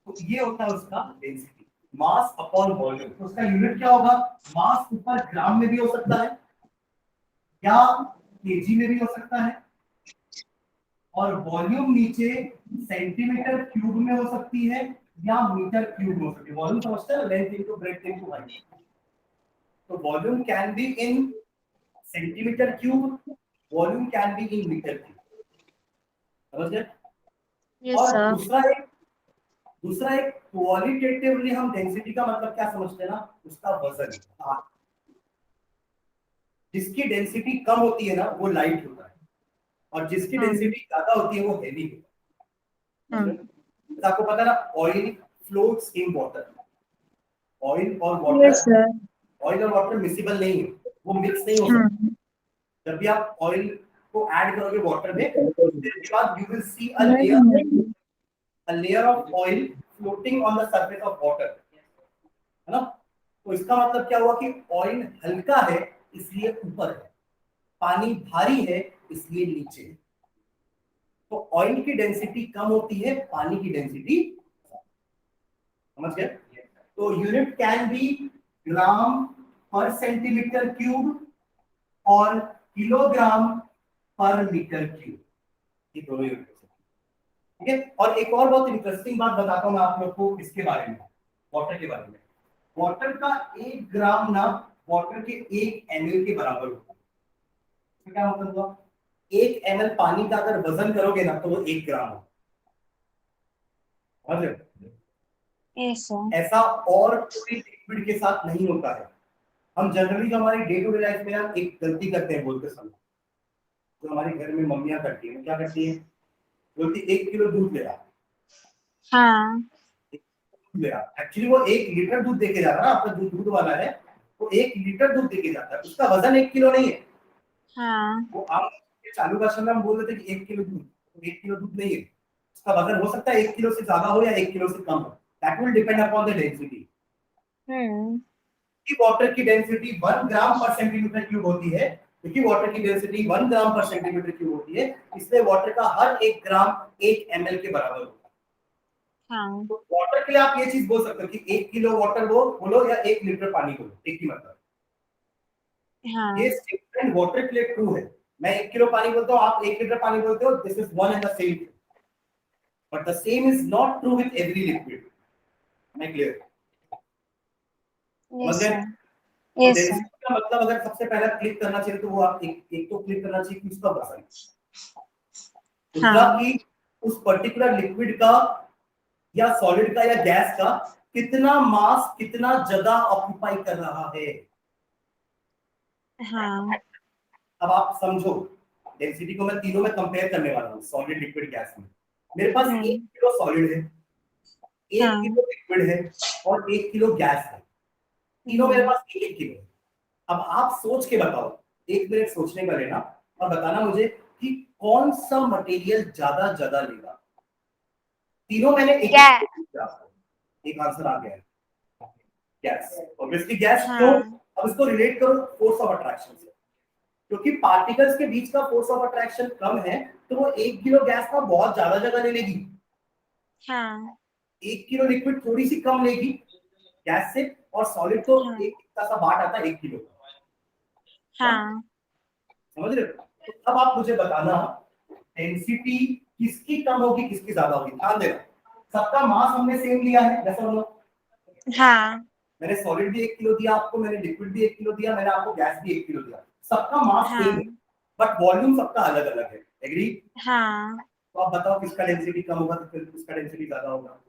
तो ये होता है उसका डेंसिटी, मास अपॉन वॉल्यूम। तो उसका यूनिट क्या होगा? मास ऊपर ग्राम में भी हो सकता है या केजी में भी हो सकता है, और वॉल्यूम नीचे सेंटीमीटर क्यूब में हो सकती है या मीटर क्यूब में हो सकती है। वॉल्यूम समझते हैं, length into breadth into height. तो volume can be in centimetre cube, volume can be in metre cube. समझ गए? यस और सर। दूसरा एक क्वालिटेटिवली हम डेंसिटी का मतलब क्या समझते हैं ना, उसका वजन। जिसकी डेंसिटी कम होती है ना वो लाइट होता है, और जिसकी हाँ डेंसिटी ज्यादा होती है वो हेवी होता है। हाँ जैसे आपको पता है ना, oil floats in water. Oil और यस वाटर, सर। ऑयल और वाटर मिसिबल नहीं है, वो मिक्स नहीं हो हाँ सकते। जब भी आप ऑयल को ऐड करोगे वाटर में, कुछ देर के बाद you will see a layer of oil floating on the surface of water, है ना? तो इसका मतलब क्या हुआ कि ऑयल हल्का है इसलिए ऊपर है, पानी भारी है इसलिए नीचे है। तो ऑयल की डेंसिटी कम होती है, पानी की डेंसिटी, समझ गए? तो यूनिट कैन बी ग्राम पर सेंटीमीटर क्यूब और किलोग्राम पर मीटर क्यूब, ये दोनों यूनिट। ठीक है, और एक और बहुत इंटरेस्टिंग बात बताता हूं मैं आप लोग को इसके बारे में, वाटर के बारे में। वाटर का 1 ग्राम ना वाटर के 1 ml के बराबर होता है। तो क्या मतलब हुआ? 1 ml पानी का अगर वजन करोगे ना तो वो 1 ग्राम हो। समझ रहे हो? Yes sir. ऐसा और कोई लिक्विड के साथ नहीं होता है। हम जनरली जो हमारी डे टू डे लाइफ में हम एक गलती करते हैं बोलते समय, जो हमारे घर में मम्मियां करती हैं, क्या करती है? बोलती 1 किलो दूध ले रहा, हाँ एक्चुअली वो 1 लीटर दूध देके जा रहा है ना, आपका दूध दूध वाला है, वो 1 लीटर दूध देके जाता है, उसका वजन 1 किलो नहीं है। हाँ वो आप चालू भाषा में हम बोल रहे थे कि 1 किलो दूध, तो 1 किलो दूध नहीं है। उसका वजन हो सकता है 1 किलो से ज्यादा हो या 1 किलो से कम हो, that will depend upon the density. Hmm क्योंकि वाटर की डेंसिटी 1 ग्राम पर सेंटीमीटर क्यूब होती है, क्योंकि वाटर की डेंसिटी 1 ग्राम पर सेंटीमीटर क्यूब होती है, इसलिए वाटर का हर 1 ग्राम 1 ml के बराबर होता है। हाँ तो वाटर के लिए आप ये चीज बोल सकते हो कि 1 किलो वाटर बोलो या 1 लीटर पानी बोलो, एक ही मतलब। हाँ ये स्टेटमेंट वाटर के लिए ट्रू है। मैं 1 किलो पानी बोलता हूँ, आप 1 लीटर पानी बोलते हो, this is one and the same, but the same is not true with every liquid. मैं क्लियर? समझ यस गए? सर तो यस सर डेंसिटी का मतलब अगर सबसे पहला क्लिक करना चाहिए तो वो आप एक तो क्लिक करना चाहिए कि उसका वजन, दूसरा हाँ कि उस पर्टिकुलर लिक्विड का या सॉलिड का या गैस का कितना मास कितना जगह ऑक्यूपाई कर रहा है। हाँ अब आप समझो, डेंसिटी को मैं तीनों में कंपेयर करने वाला हूँ, सॉलिड लिक्विड गैस में। मेरे पास 1 किलो सॉलिड है, 1 हाँ किलो लिक्विड है और 1 किलो गैस है, तीनों मेरे पास 1 किलो है। अब आप सोच के बताओ, 1 मिनट सोचने का लेना और बताना मुझे कि कौन सा मटेरियल ज्यादा जगह लेगा। तीनों मैंने एक गैस एक आंसर आ गया है, गैस। ऑब्वियसली गैस, क्यों? हाँ अब इसको रिलेट करो फोर्स ऑफ अट्रैक्शन से, क्योंकि पार्टिकल्स के बीच का फोर्स ऑफ अट्रैक्शन कम है, तो वो 1 किलो गैस का बहुत ज्यादा जगह ले लेगी। हाँ 1 किलो लिक्विड थोड़ी सी कम लेगी गैस से, और सॉलिड तो हाँ एक इतना सा बाट आता है 1 किलो का। हाँ? हाँ समझ रहे हो? तो अब आप मुझे बताना, डेंसिटी किसकी कम होगी किसकी ज्यादा होगी। ध्यान देना, सबका मास हमने सेम लिया है, जैसे हम लोग, हाँ मैंने सॉलिड भी 1 किलो दिया आपको, मैंने लिक्विड भी 1 किलो दिया, मैंने आपको गैस भी 1 किलो दिया, सबका मास सेम है, हाँ बट वॉल्यूम सबका अलग अलग है। एग्री? हाँ तो आप बताओ किसका डेंसिटी कम होगा तो फिर किसका डेंसिटी ज्यादा होगा।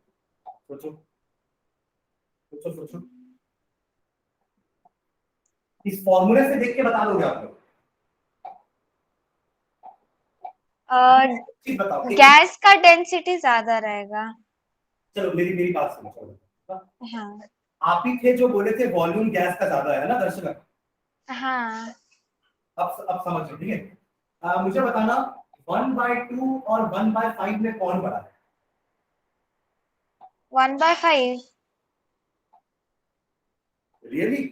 सोचो सोचो सोचो, इस फॉर्मूले से देख के बता दोगे आप लोग। चीज बताओ, एक गैस का डेंसिटी ज्यादा रहेगा। चलो मेरी मेरी बात सुनो, चलो। हाँ आप ही थे जो बोले थे वॉल्यूम गैस का ज्यादा है ना दर्शक। हाँ अब समझ लो, ठीक है। मुझे बताना, 1/2 और 1/5 में कौन बड़ा है? 1/5 रियली?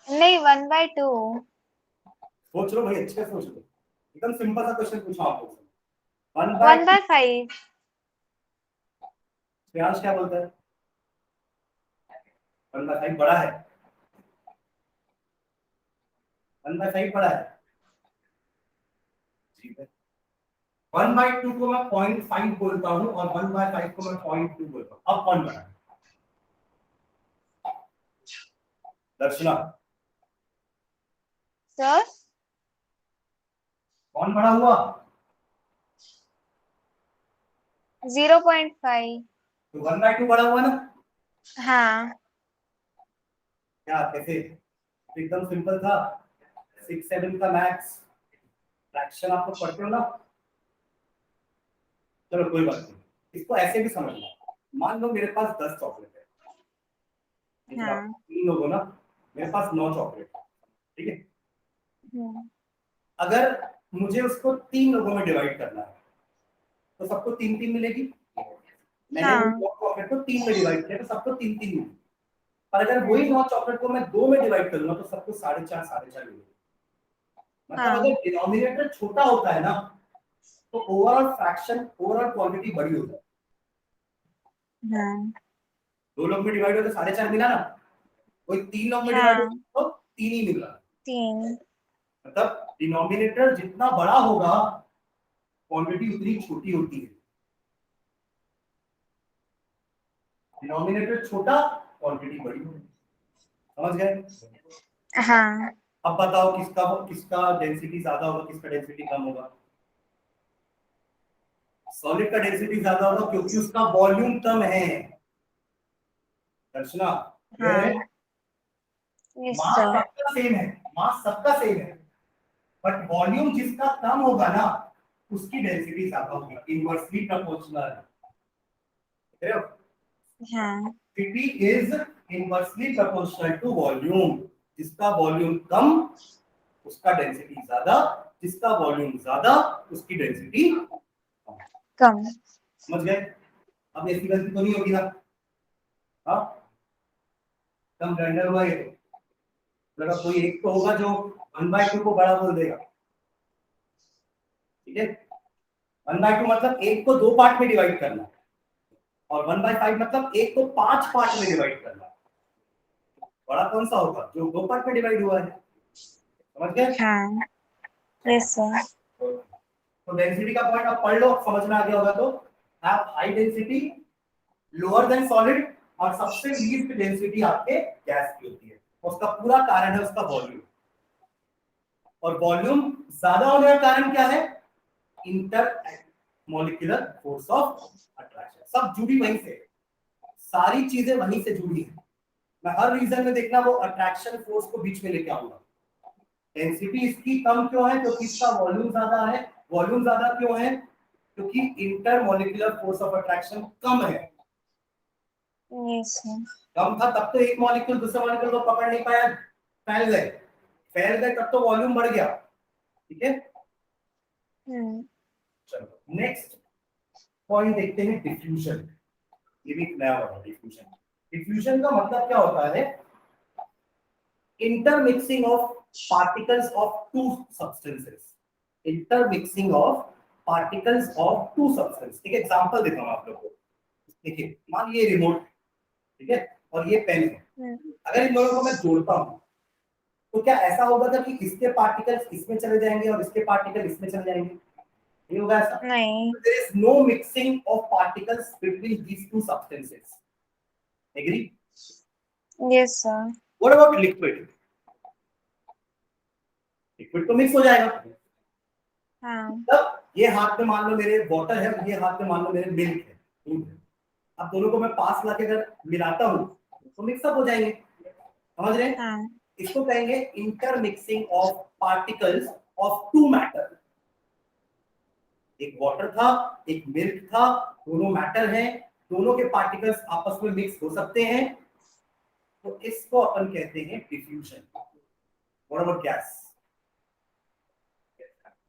नहीं 1/2 सोच लो भाई, अच्छे से सोच लो, एकदम सिंपल सा क्वेश्चन पूछा आप लोगों से। 1/2, 1/5 श्रेयांश क्या बोलता है? 1/5 बड़ा है? 1/5 बड़ा है? ठीक है। 1/2 को मैं 0.5 बोलता हूँ और 1/5 को मैं 0.2 बोलता हूँ। अब कौन बड़ा है? दर्शना, सर कौन बड़ा हुआ? 0.5 तो 1/2 बड़ा हुआ ना? हाँ क्या कैसे? एकदम सिंपल था, 6-7 का मैथ्स, फ्रैक्शन आप लोग पढ़ते हो ना। चलो कोई बात नहीं, इसको ऐसे भी समझना। मान लो मेरे पास 10 चॉकलेट है, लेकिन आप हाँ 3 लोग हो ना, मेरे पास 9 चॉकलेट है, ठीक है। हम्म, अगर मुझे उसको 3 लोगों में डिवाइड करना है तो सबको 3-3 मिलेगी। मैंने वो हाँ 9 चॉकलेट को 3 में डिवाइड किया तो सबको 3-3 मिलेगी। पर अगर वही हम्म, 9 चॉकलेट को मैं 2 में डिवाइड करूंगा तो सबको 4.5 मिलेगी। मतलब हाँ अगर डिनोमिनेटर छोटा होता है ना, तो ओवरऑल फ्रैक्शन, ओवरऑल क्वांटिटी बड़ी होती है। हाँ 2 लोग में डिवाइड हो तो 4.5 मिला ना, कोई 3 लोग में डिवाइड हो हाँ तो 3 ही मिल रहा है। 3 मतलब डिनोमिनेटर जितना बड़ा होगा क्वांटिटी उतनी छोटी होती है। डिनोमिनेटर छोटा, क्वांटिटी बड़ी होगी। समझ गए? हाँ अब बताओ किसका किसका डेंसिटी ज्यादा होगा किसका डेंसिटी कम होगा। सॉलिड का डेंसिटी ज्यादा होगा क्योंकि उसका वॉल्यूम कम है। दर्शना, क्लियर है? हाँ यस मास सर सबका सेम है, मास सबका सेम है, बट वॉल्यूम जिसका कम होगा ना, उसकी डेंसिटी ज्यादा होगी, इनवर्सली प्रोपोर्शनल। हाँ density is inversely proportional to volume. जिसका वॉल्यूम कम उसका डेंसिटी ज्यादा, जिसका वॉल्यूम ज्यादा उसकी डेंसिटी कम। कम समझ गए? अब ऐसी गलती तो नहीं होगी ना? हाँ, एकदम ब्लेंडर हुआ ये तो। लगा कोई एक तो होगा जो 1/2 को बड़ा बोल देगा, ठीक है। 1/2 मतलब एक को 2 पार्ट में डिवाइड करना, और 1/5 मतलब एक को 5 पार्ट में डिवाइड करना। बड़ा कौन सा होगा? जो 2 पार्ट में डिवाइड हुआ है, समझ गए? हाँ, यस सर। तो डेंसिटी का पॉइंट आप पढ़ लो, समझ में आ गया होगा। तो have high density, lower than solid, और सबसे लीस्ट डेंसिटी आपके गैस की होती है। उसका पूरा कारण है उसका वॉल्यूम, और वॉल्यूम ज्यादा होने का कारण क्या है? Inter molecular force of attraction. सब जुड़ी वहीं से, सारी चीजें वहीं से जुड़ी है। मैं हर रीजन में देखना वो अट्रैक्शन फोर्स को बीच में लेके आऊंगा। डेंसिटी इसकी कम क्यों है? क्योंकि इसका वॉल्यूम ज्यादा है। वॉल्यूम ज्यादा क्यों है? क्योंकि intermolecular force of attraction कम है। Yes sir. कम था तब तो एक मॉलिक्यूल दूसरे मॉलिक्यूल को पकड़ नहीं पाया, फैल गए। फैल गए तब तो वॉल्यूम बढ़ गया, ठीक है। चलो नेक्स्ट पॉइंट देखते हैं, डिफ्यूजन। ये भी एक नया वर्ड है, डिफ्यूजन। डिफ्यूजन का मतलब क्या होता है? Intermixing of particles of two substances. Intermixing of particles of two substance. एक एग्जांपल देता हूं आप लोगों को। देखिए, मान लीजिए रिमोट, ठीक है, और ये पेन है। अगर इन दोनों को मैं जोड़ता हूं तो क्या ऐसा होगा था कि इसके पार्टिकल्स इसमें चले जाएंगे और इसके पार्टिकल इसमें चले जाएंगे? नहीं होगा ऐसा। नहीं। There is no mixing of particles between these two substances. Agree? Yes sir. What about liquid? Liquid तो मिक्स हो जाएगा। हाँ। तब ये हाथ में मान लो मेरे वाटर है, ये हाथ में मान लो मेरे मिल्क है, दूध है। अब दोनों को मैं पास लाके अगर मिलाता हूं तो मिक्सअप हो जाएंगे, समझ रहे हैं? हाँ। इसको कहेंगे intermixing of particles of two matter. एक वाटर था, एक मिल्क था, दोनों मैटर हैं, दोनों के पार्टिकल्स आपस में मिक्स हो सकते हैं, तो इसको अपन कहते हैं डिफ्यूजन। What about gas?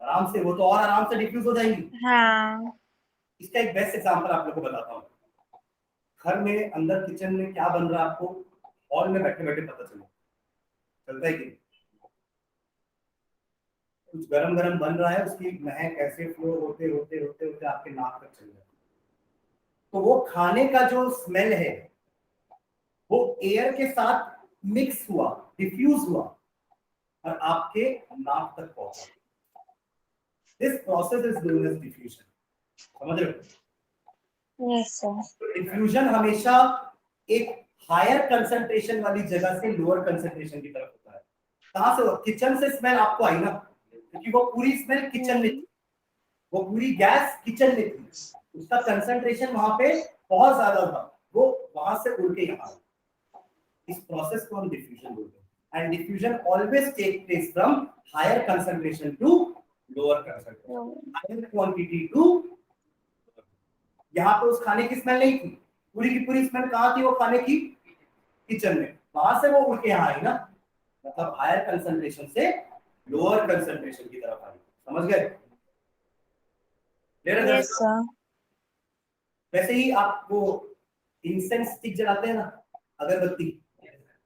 आराम से, वो तो और आराम से डिफ्यूज हो जाएंगी। हाँ। इसका एक बेस्ट एग्जांपल आप लोग को बताता हूँ। घर में अंदर किचन में क्या बन रहा है आपको हॉल में बैठे बैठे पता चलता है कि कुछ गरम गरम बन रहा है, उसकी महक ऐसे फ्लो होते होते होते होते आपके नाक तक चल जाती है। तो वो खाने का जो स्मेल है वो एयर के साथ मिक्स हुआ, डिफ्यूज हुआ, और आपके नाक तक पहुंचा। This process is known as diffusion. समझ रहे हो? Yes sir. डिफ्यूजन हमेशा एक हायर कंसंट्रेशन वाली जगह से लोअर कंसंट्रेशन की तरफ होता है। कहां से? किचन से स्मेल आपको आई ना, क्योंकि वो पूरी स्मेल किचन में थी, वो पूरी गैस किचन में थी, उसका कंसंट्रेशन वहां पे बहुत ज्यादा था, वो वहां से उड़ के यहाँ आया। इस प्रोसेस को हम डिफ्यूजन बोलते हैं। And diffusion always take place from higher concentration to lower concentration, higher quantity to. यहाँ पे उस खाने की स्मेल नहीं थी, पूरी की पूरी स्मेल कहाँ थी? वो खाने की किचन में, वहां से वो उड़ के यहाँ आई ना, मतलब हायर कंसंट्रेशन से लोअर कंसंट्रेशन की तरफ आई। समझ गए? Yes sir. वैसे ही आप वो इंसेंस स्टिक जलाते हैं ना, अगरबत्ती।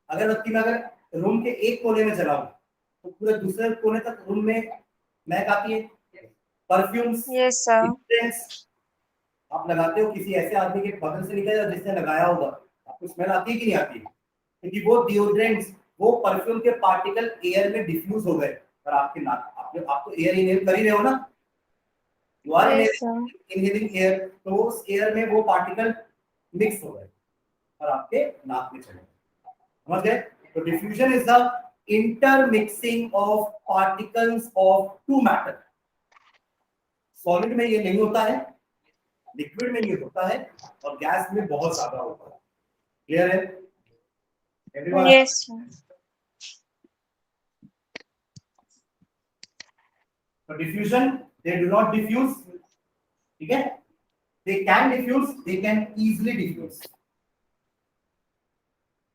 अगरबत्ती में अगर रूम के एक कोने में जलाऊं तो पूरे दूसरे कोने तक रूम में महक आती है। Perfumes, yes sir. इंसेंस आप लगाते हो, किसी ऐसे आदमी के बगल से निकल जाए जिसने लगाया होगा, आपको स्मेल आती है कि नहीं आती है? क्योंकि वो डिओड्रेंट्स, वो परफ्यूम के पार्टिकल एयर में डिफ्यूज हो गए और आपके नाक, आप तो एयर इनहेल कर ही रहे हो ना, you are yes sir. Inhaling air, तो उस एयर में वो पार्टिकल मिक्स हो गए और आपके नाक में चले गए। समझ गए? तो diffusion is the intermixing of particles of two matter. Solid में ये नहीं होता है, लिक्विड में ये होता है, और गैस में बहुत ज्यादा होता है। क्लियर है एवरीवन? Yes sir. तो diffusion, they do not diffuse, ठीक है, they can diffuse, they can easily diffuse.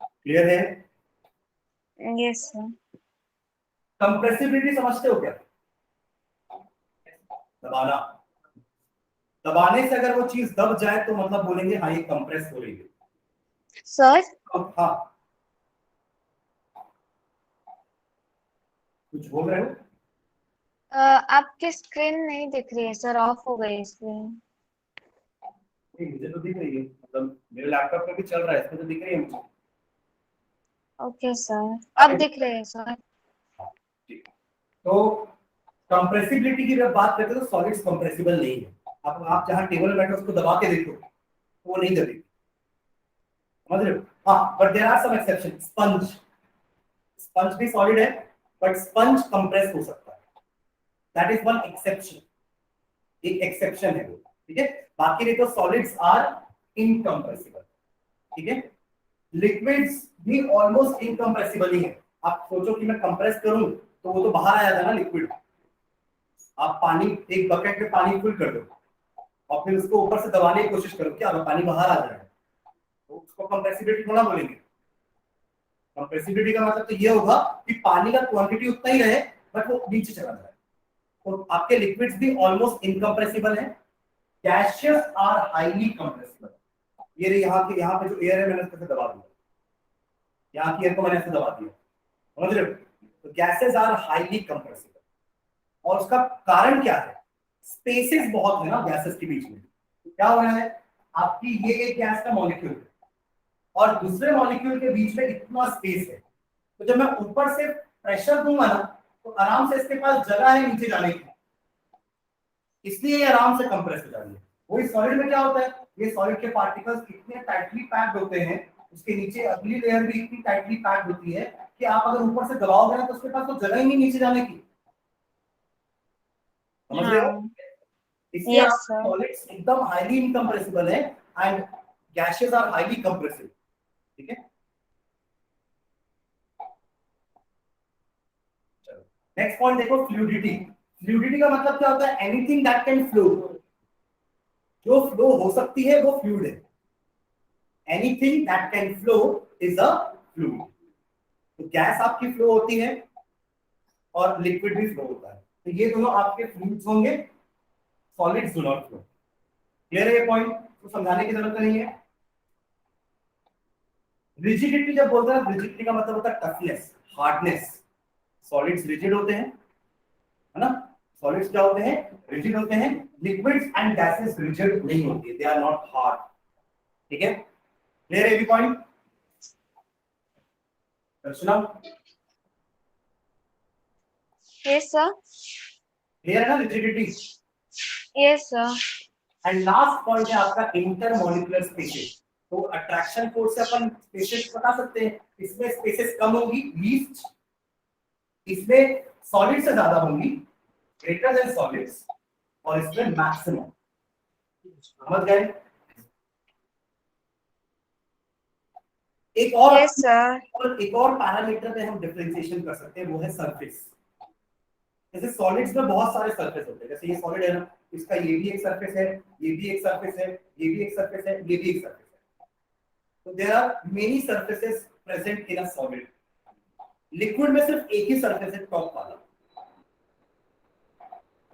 Clear है? Yes sir. कंप्रेसिबिलिटी समझते हो क्या? दबाना, दबाने से अगर वो चीज दब जाए तो मतलब बोलेंगे हाँ ये कंप्रेस हो रही है। सर। हाँ, कुछ बोल रहे हो? आपकी स्क्रीन नहीं दिख रही है सर, ऑफ हो गई स्क्रीन। नहीं, मुझे तो दिख रही है, मतलब मेरे लैपटॉप पे भी चल रहा है, इसमें तो दिख रही है मुझे। ओके सर, अब आगे- दिख रहे हैं सर। हाँ, ठीक है। तो कंप्रेसिबिलिटी की जब बात करते हैं तो सॉलिड्स कंप्रेसिबल नहीं है। अब आप जहां टेबल में बैठे हो उसको दबा के देखो तो वो नहीं दबेगी, समझ रहे हो? हाँ, but there are some exception. Sponge, sponge भी सॉलिड है बट स्पंज कंप्रेस हो सकता है, दैट इज वन एक्सेप्शन, एक एक्सेप्शन है वो, ठीक है। बाकी नहीं तो सॉलिड्स आर इनकंप्रेसिबल, ठीक है। लिक्विड्स भी ऑलमोस्ट इनकंप्रेसिबल ही है। आप सोचो कि मैं कंप्रेस करूं तो वो तो बाहर आ जाएगा ना लिक्विड। आप पानी, एक बकेट में पानी फुल कर दो और फिर उसको ऊपर से दबाने की कोशिश करो, क्या पानी बाहर आ जाए, तो उसको कंप्रेसिबिलिटी थोड़ा बोलेंगे। कंप्रेसिबिलिटी का मतलब तो ये होगा कि पानी का क्वांटिटी उतना ही रहे बट वो नीचे चला जाए। तो आपके लिक्विड्स भी ऑलमोस्ट इनकंप्रेसिबल है। Gaseous are highly compressible. ये रही यहाँ पे जो एयर है मैंने इसको दबा दिया, यहाँ की एयर को मैंने ऐसे दबा दिया, समझ रहे हो? तो गैसेस आर हाईली कंप्रेसिबल। और उसका कारण क्या है? स्पेसेस बहुत है ना गैसेस के बीच में। तो क्या हो रहा है, आपकी ये एक गैस का मॉलिक्यूल है और दूसरे मॉलिक्यूल के बीच में इतना स्पेस है, तो जब मैं ऊपर से प्रेशर दूंगा ना तो आराम से इसके पास जगह है नीचे जाने की, इसलिए ये आराम से कंप्रेस हो जाती है। वही सॉलिड में क्या होता है, ये सॉलिड के पार्टिकल्स इतने टाइटली पैक्ड होते हैं, उसके नीचे अगली लेयर भी इतनी टाइटली पैक्ड होती है कि आप अगर ऊपर से दबाओगे ना तो उसके पास तो जगह ही नहीं नीचे जाने की, समझ रहे हो? हाँ, इसलिए यस आप सर। सॉलिड्स एकदम हाईली इनकंप्रेसिबल है and gases are highly compressible, ठीक है। चलो नेक्स्ट पॉइंट देखो, फ्लूइडिटी। फ्लूइडिटी का मतलब क्या होता है? एनीथिंग दैट कैन फ्लो, जो फ्लो हो सकती है वो फ्लूइड है। Anything that can flow is a fluid. तो गैस आपकी फ्लो होती है और लिक्विड भी फ्लो होता है, तो ये दोनों आपके फ्लूइड्स होंगे, solids do not flow. Clear है ये पॉइंट? तो समझाने की जरूरत नहीं है। रिजिडिटी जब बोलते हैं, रिजिडिटी का मतलब होता है टफनेस, हार्डनेस। सॉलिड्स रिजिड होते हैं, है ना? सॉलिड्स क्या होते हैं? रिजिड होते हैं। लिक्विड्स एंड गैसेस रिजिड नहीं होती, दे आर नॉट हार्ड, ठीक है। क्लियर है ये पॉइंट? दर्शना यस सर। क्लियर है ना rigidity? Yes sir. And last point है आपका इंटरमॉलिक्यूलर स्पेसेस। तो अट्रैक्शन फोर्स से अपन स्पेसेस बता सकते हैं, इसमें स्पेसेस कम होगी लीस्ट, इसमें सॉलिड से ज्यादा होंगी ग्रेटर देन सॉलिड्स, और इसमें मैक्सिमम, समझ गए? एक और यस सर। एक और पैरामीटर पे हम डिफरेंशिएशन कर सकते हैं, वो है सरफेस। जैसे सॉलिड्स में बहुत सारे सरफेस होते हैं, जैसे ये सॉलिड है ना, इसका ये भी एक सरफेस है, ये भी एक सरफेस है, ये भी एक सरफेस है, ये भी एक सरफेस है। तो there are many surfaces present in a solid. Liquid में सिर्फ एक ही सरफेस है, टॉप वाला।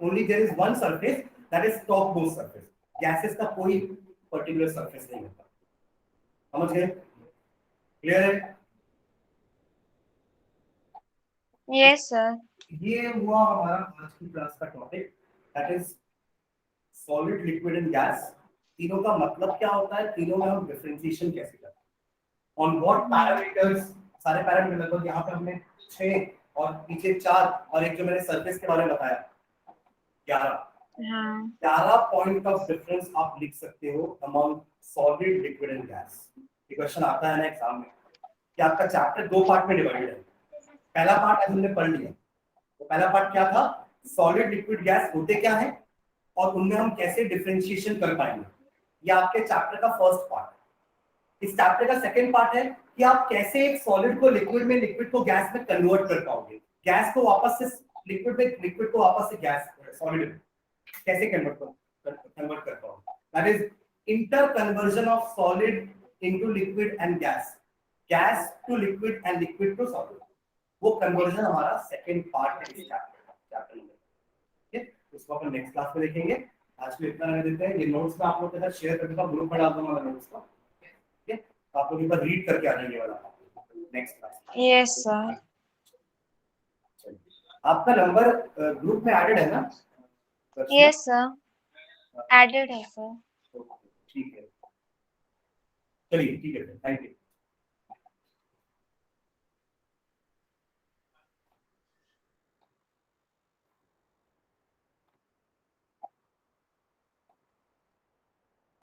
Only there is one surface, that is top most surface. Gases का कोई पर्टिकुलर सरफेस नहीं होता, समझ गए? क्लियर है? Yes sir. ये हुआ हमारा आज की क्लास का topic, that is solid, liquid and gas. तीनों का मतलब क्या होता है, तीनों में हम डिफरेंशिएशन कैसे करते हैं, ऑन व्हाट पैरामीटर्स। सारे पैरामीटर लगभग यहाँ पे हमने 6 और पीछे 4 और एक जो मैंने सरफेस के बारे में बताया 11, हाँ। 11 पॉइंट ऑफ डिफरेंस आप लिख सकते हो among solid, liquid and gas. ये क्वेश्चन आता है ना एग्जाम में कि आपका चैप्टर 2 पार्ट में डिवाइडेड है। पहला पार्ट आज हमने पढ़ लिया, तो पहला पार्ट क्या था, सॉलिड, लिक्विड, गैस होते क्या है और उनमें हम कैसे डिफरेंशिएशन कर पाएंगे। ये आपके चैप्टर का फर्स्ट पार्ट है। इस चैप्टर का सेकंड पार्ट है कि आप कैसे एक सॉलिड को लिक्विड में, लिक्विड को गैस में कन्वर्ट कर पाओगे, गैस को वापस से लिक्विड में, लिक्विड को वापस से गैस, सॉलिड में कैसे कन्वर्ट कर पाओगे। That is inter conversion of solid into liquid and gas, gas to liquid and liquid to solid. वो कन्वर्जन हमारा सेकंड पार्ट है इस चैप्टर में, ठीक है। उसको अपन नेक्स्ट क्लास में देखेंगे। आज के लिए इतना रहने देते हैं। ये नोट्स मैं आप लोगों के साथ शेयर कर दूंगा, ग्रुप में डाल दूंगा नोट्स का, ठीक है। तो आप लोग एक बार रीड करके आ जाएंगे वाला नेक्स्ट क्लास। Yes sir. चलिए। आपका नंबर ग्रुप में एडेड है ना? यस सर, एडेड है सर। ठीक है, चलिए ठीक है, थैंक यू।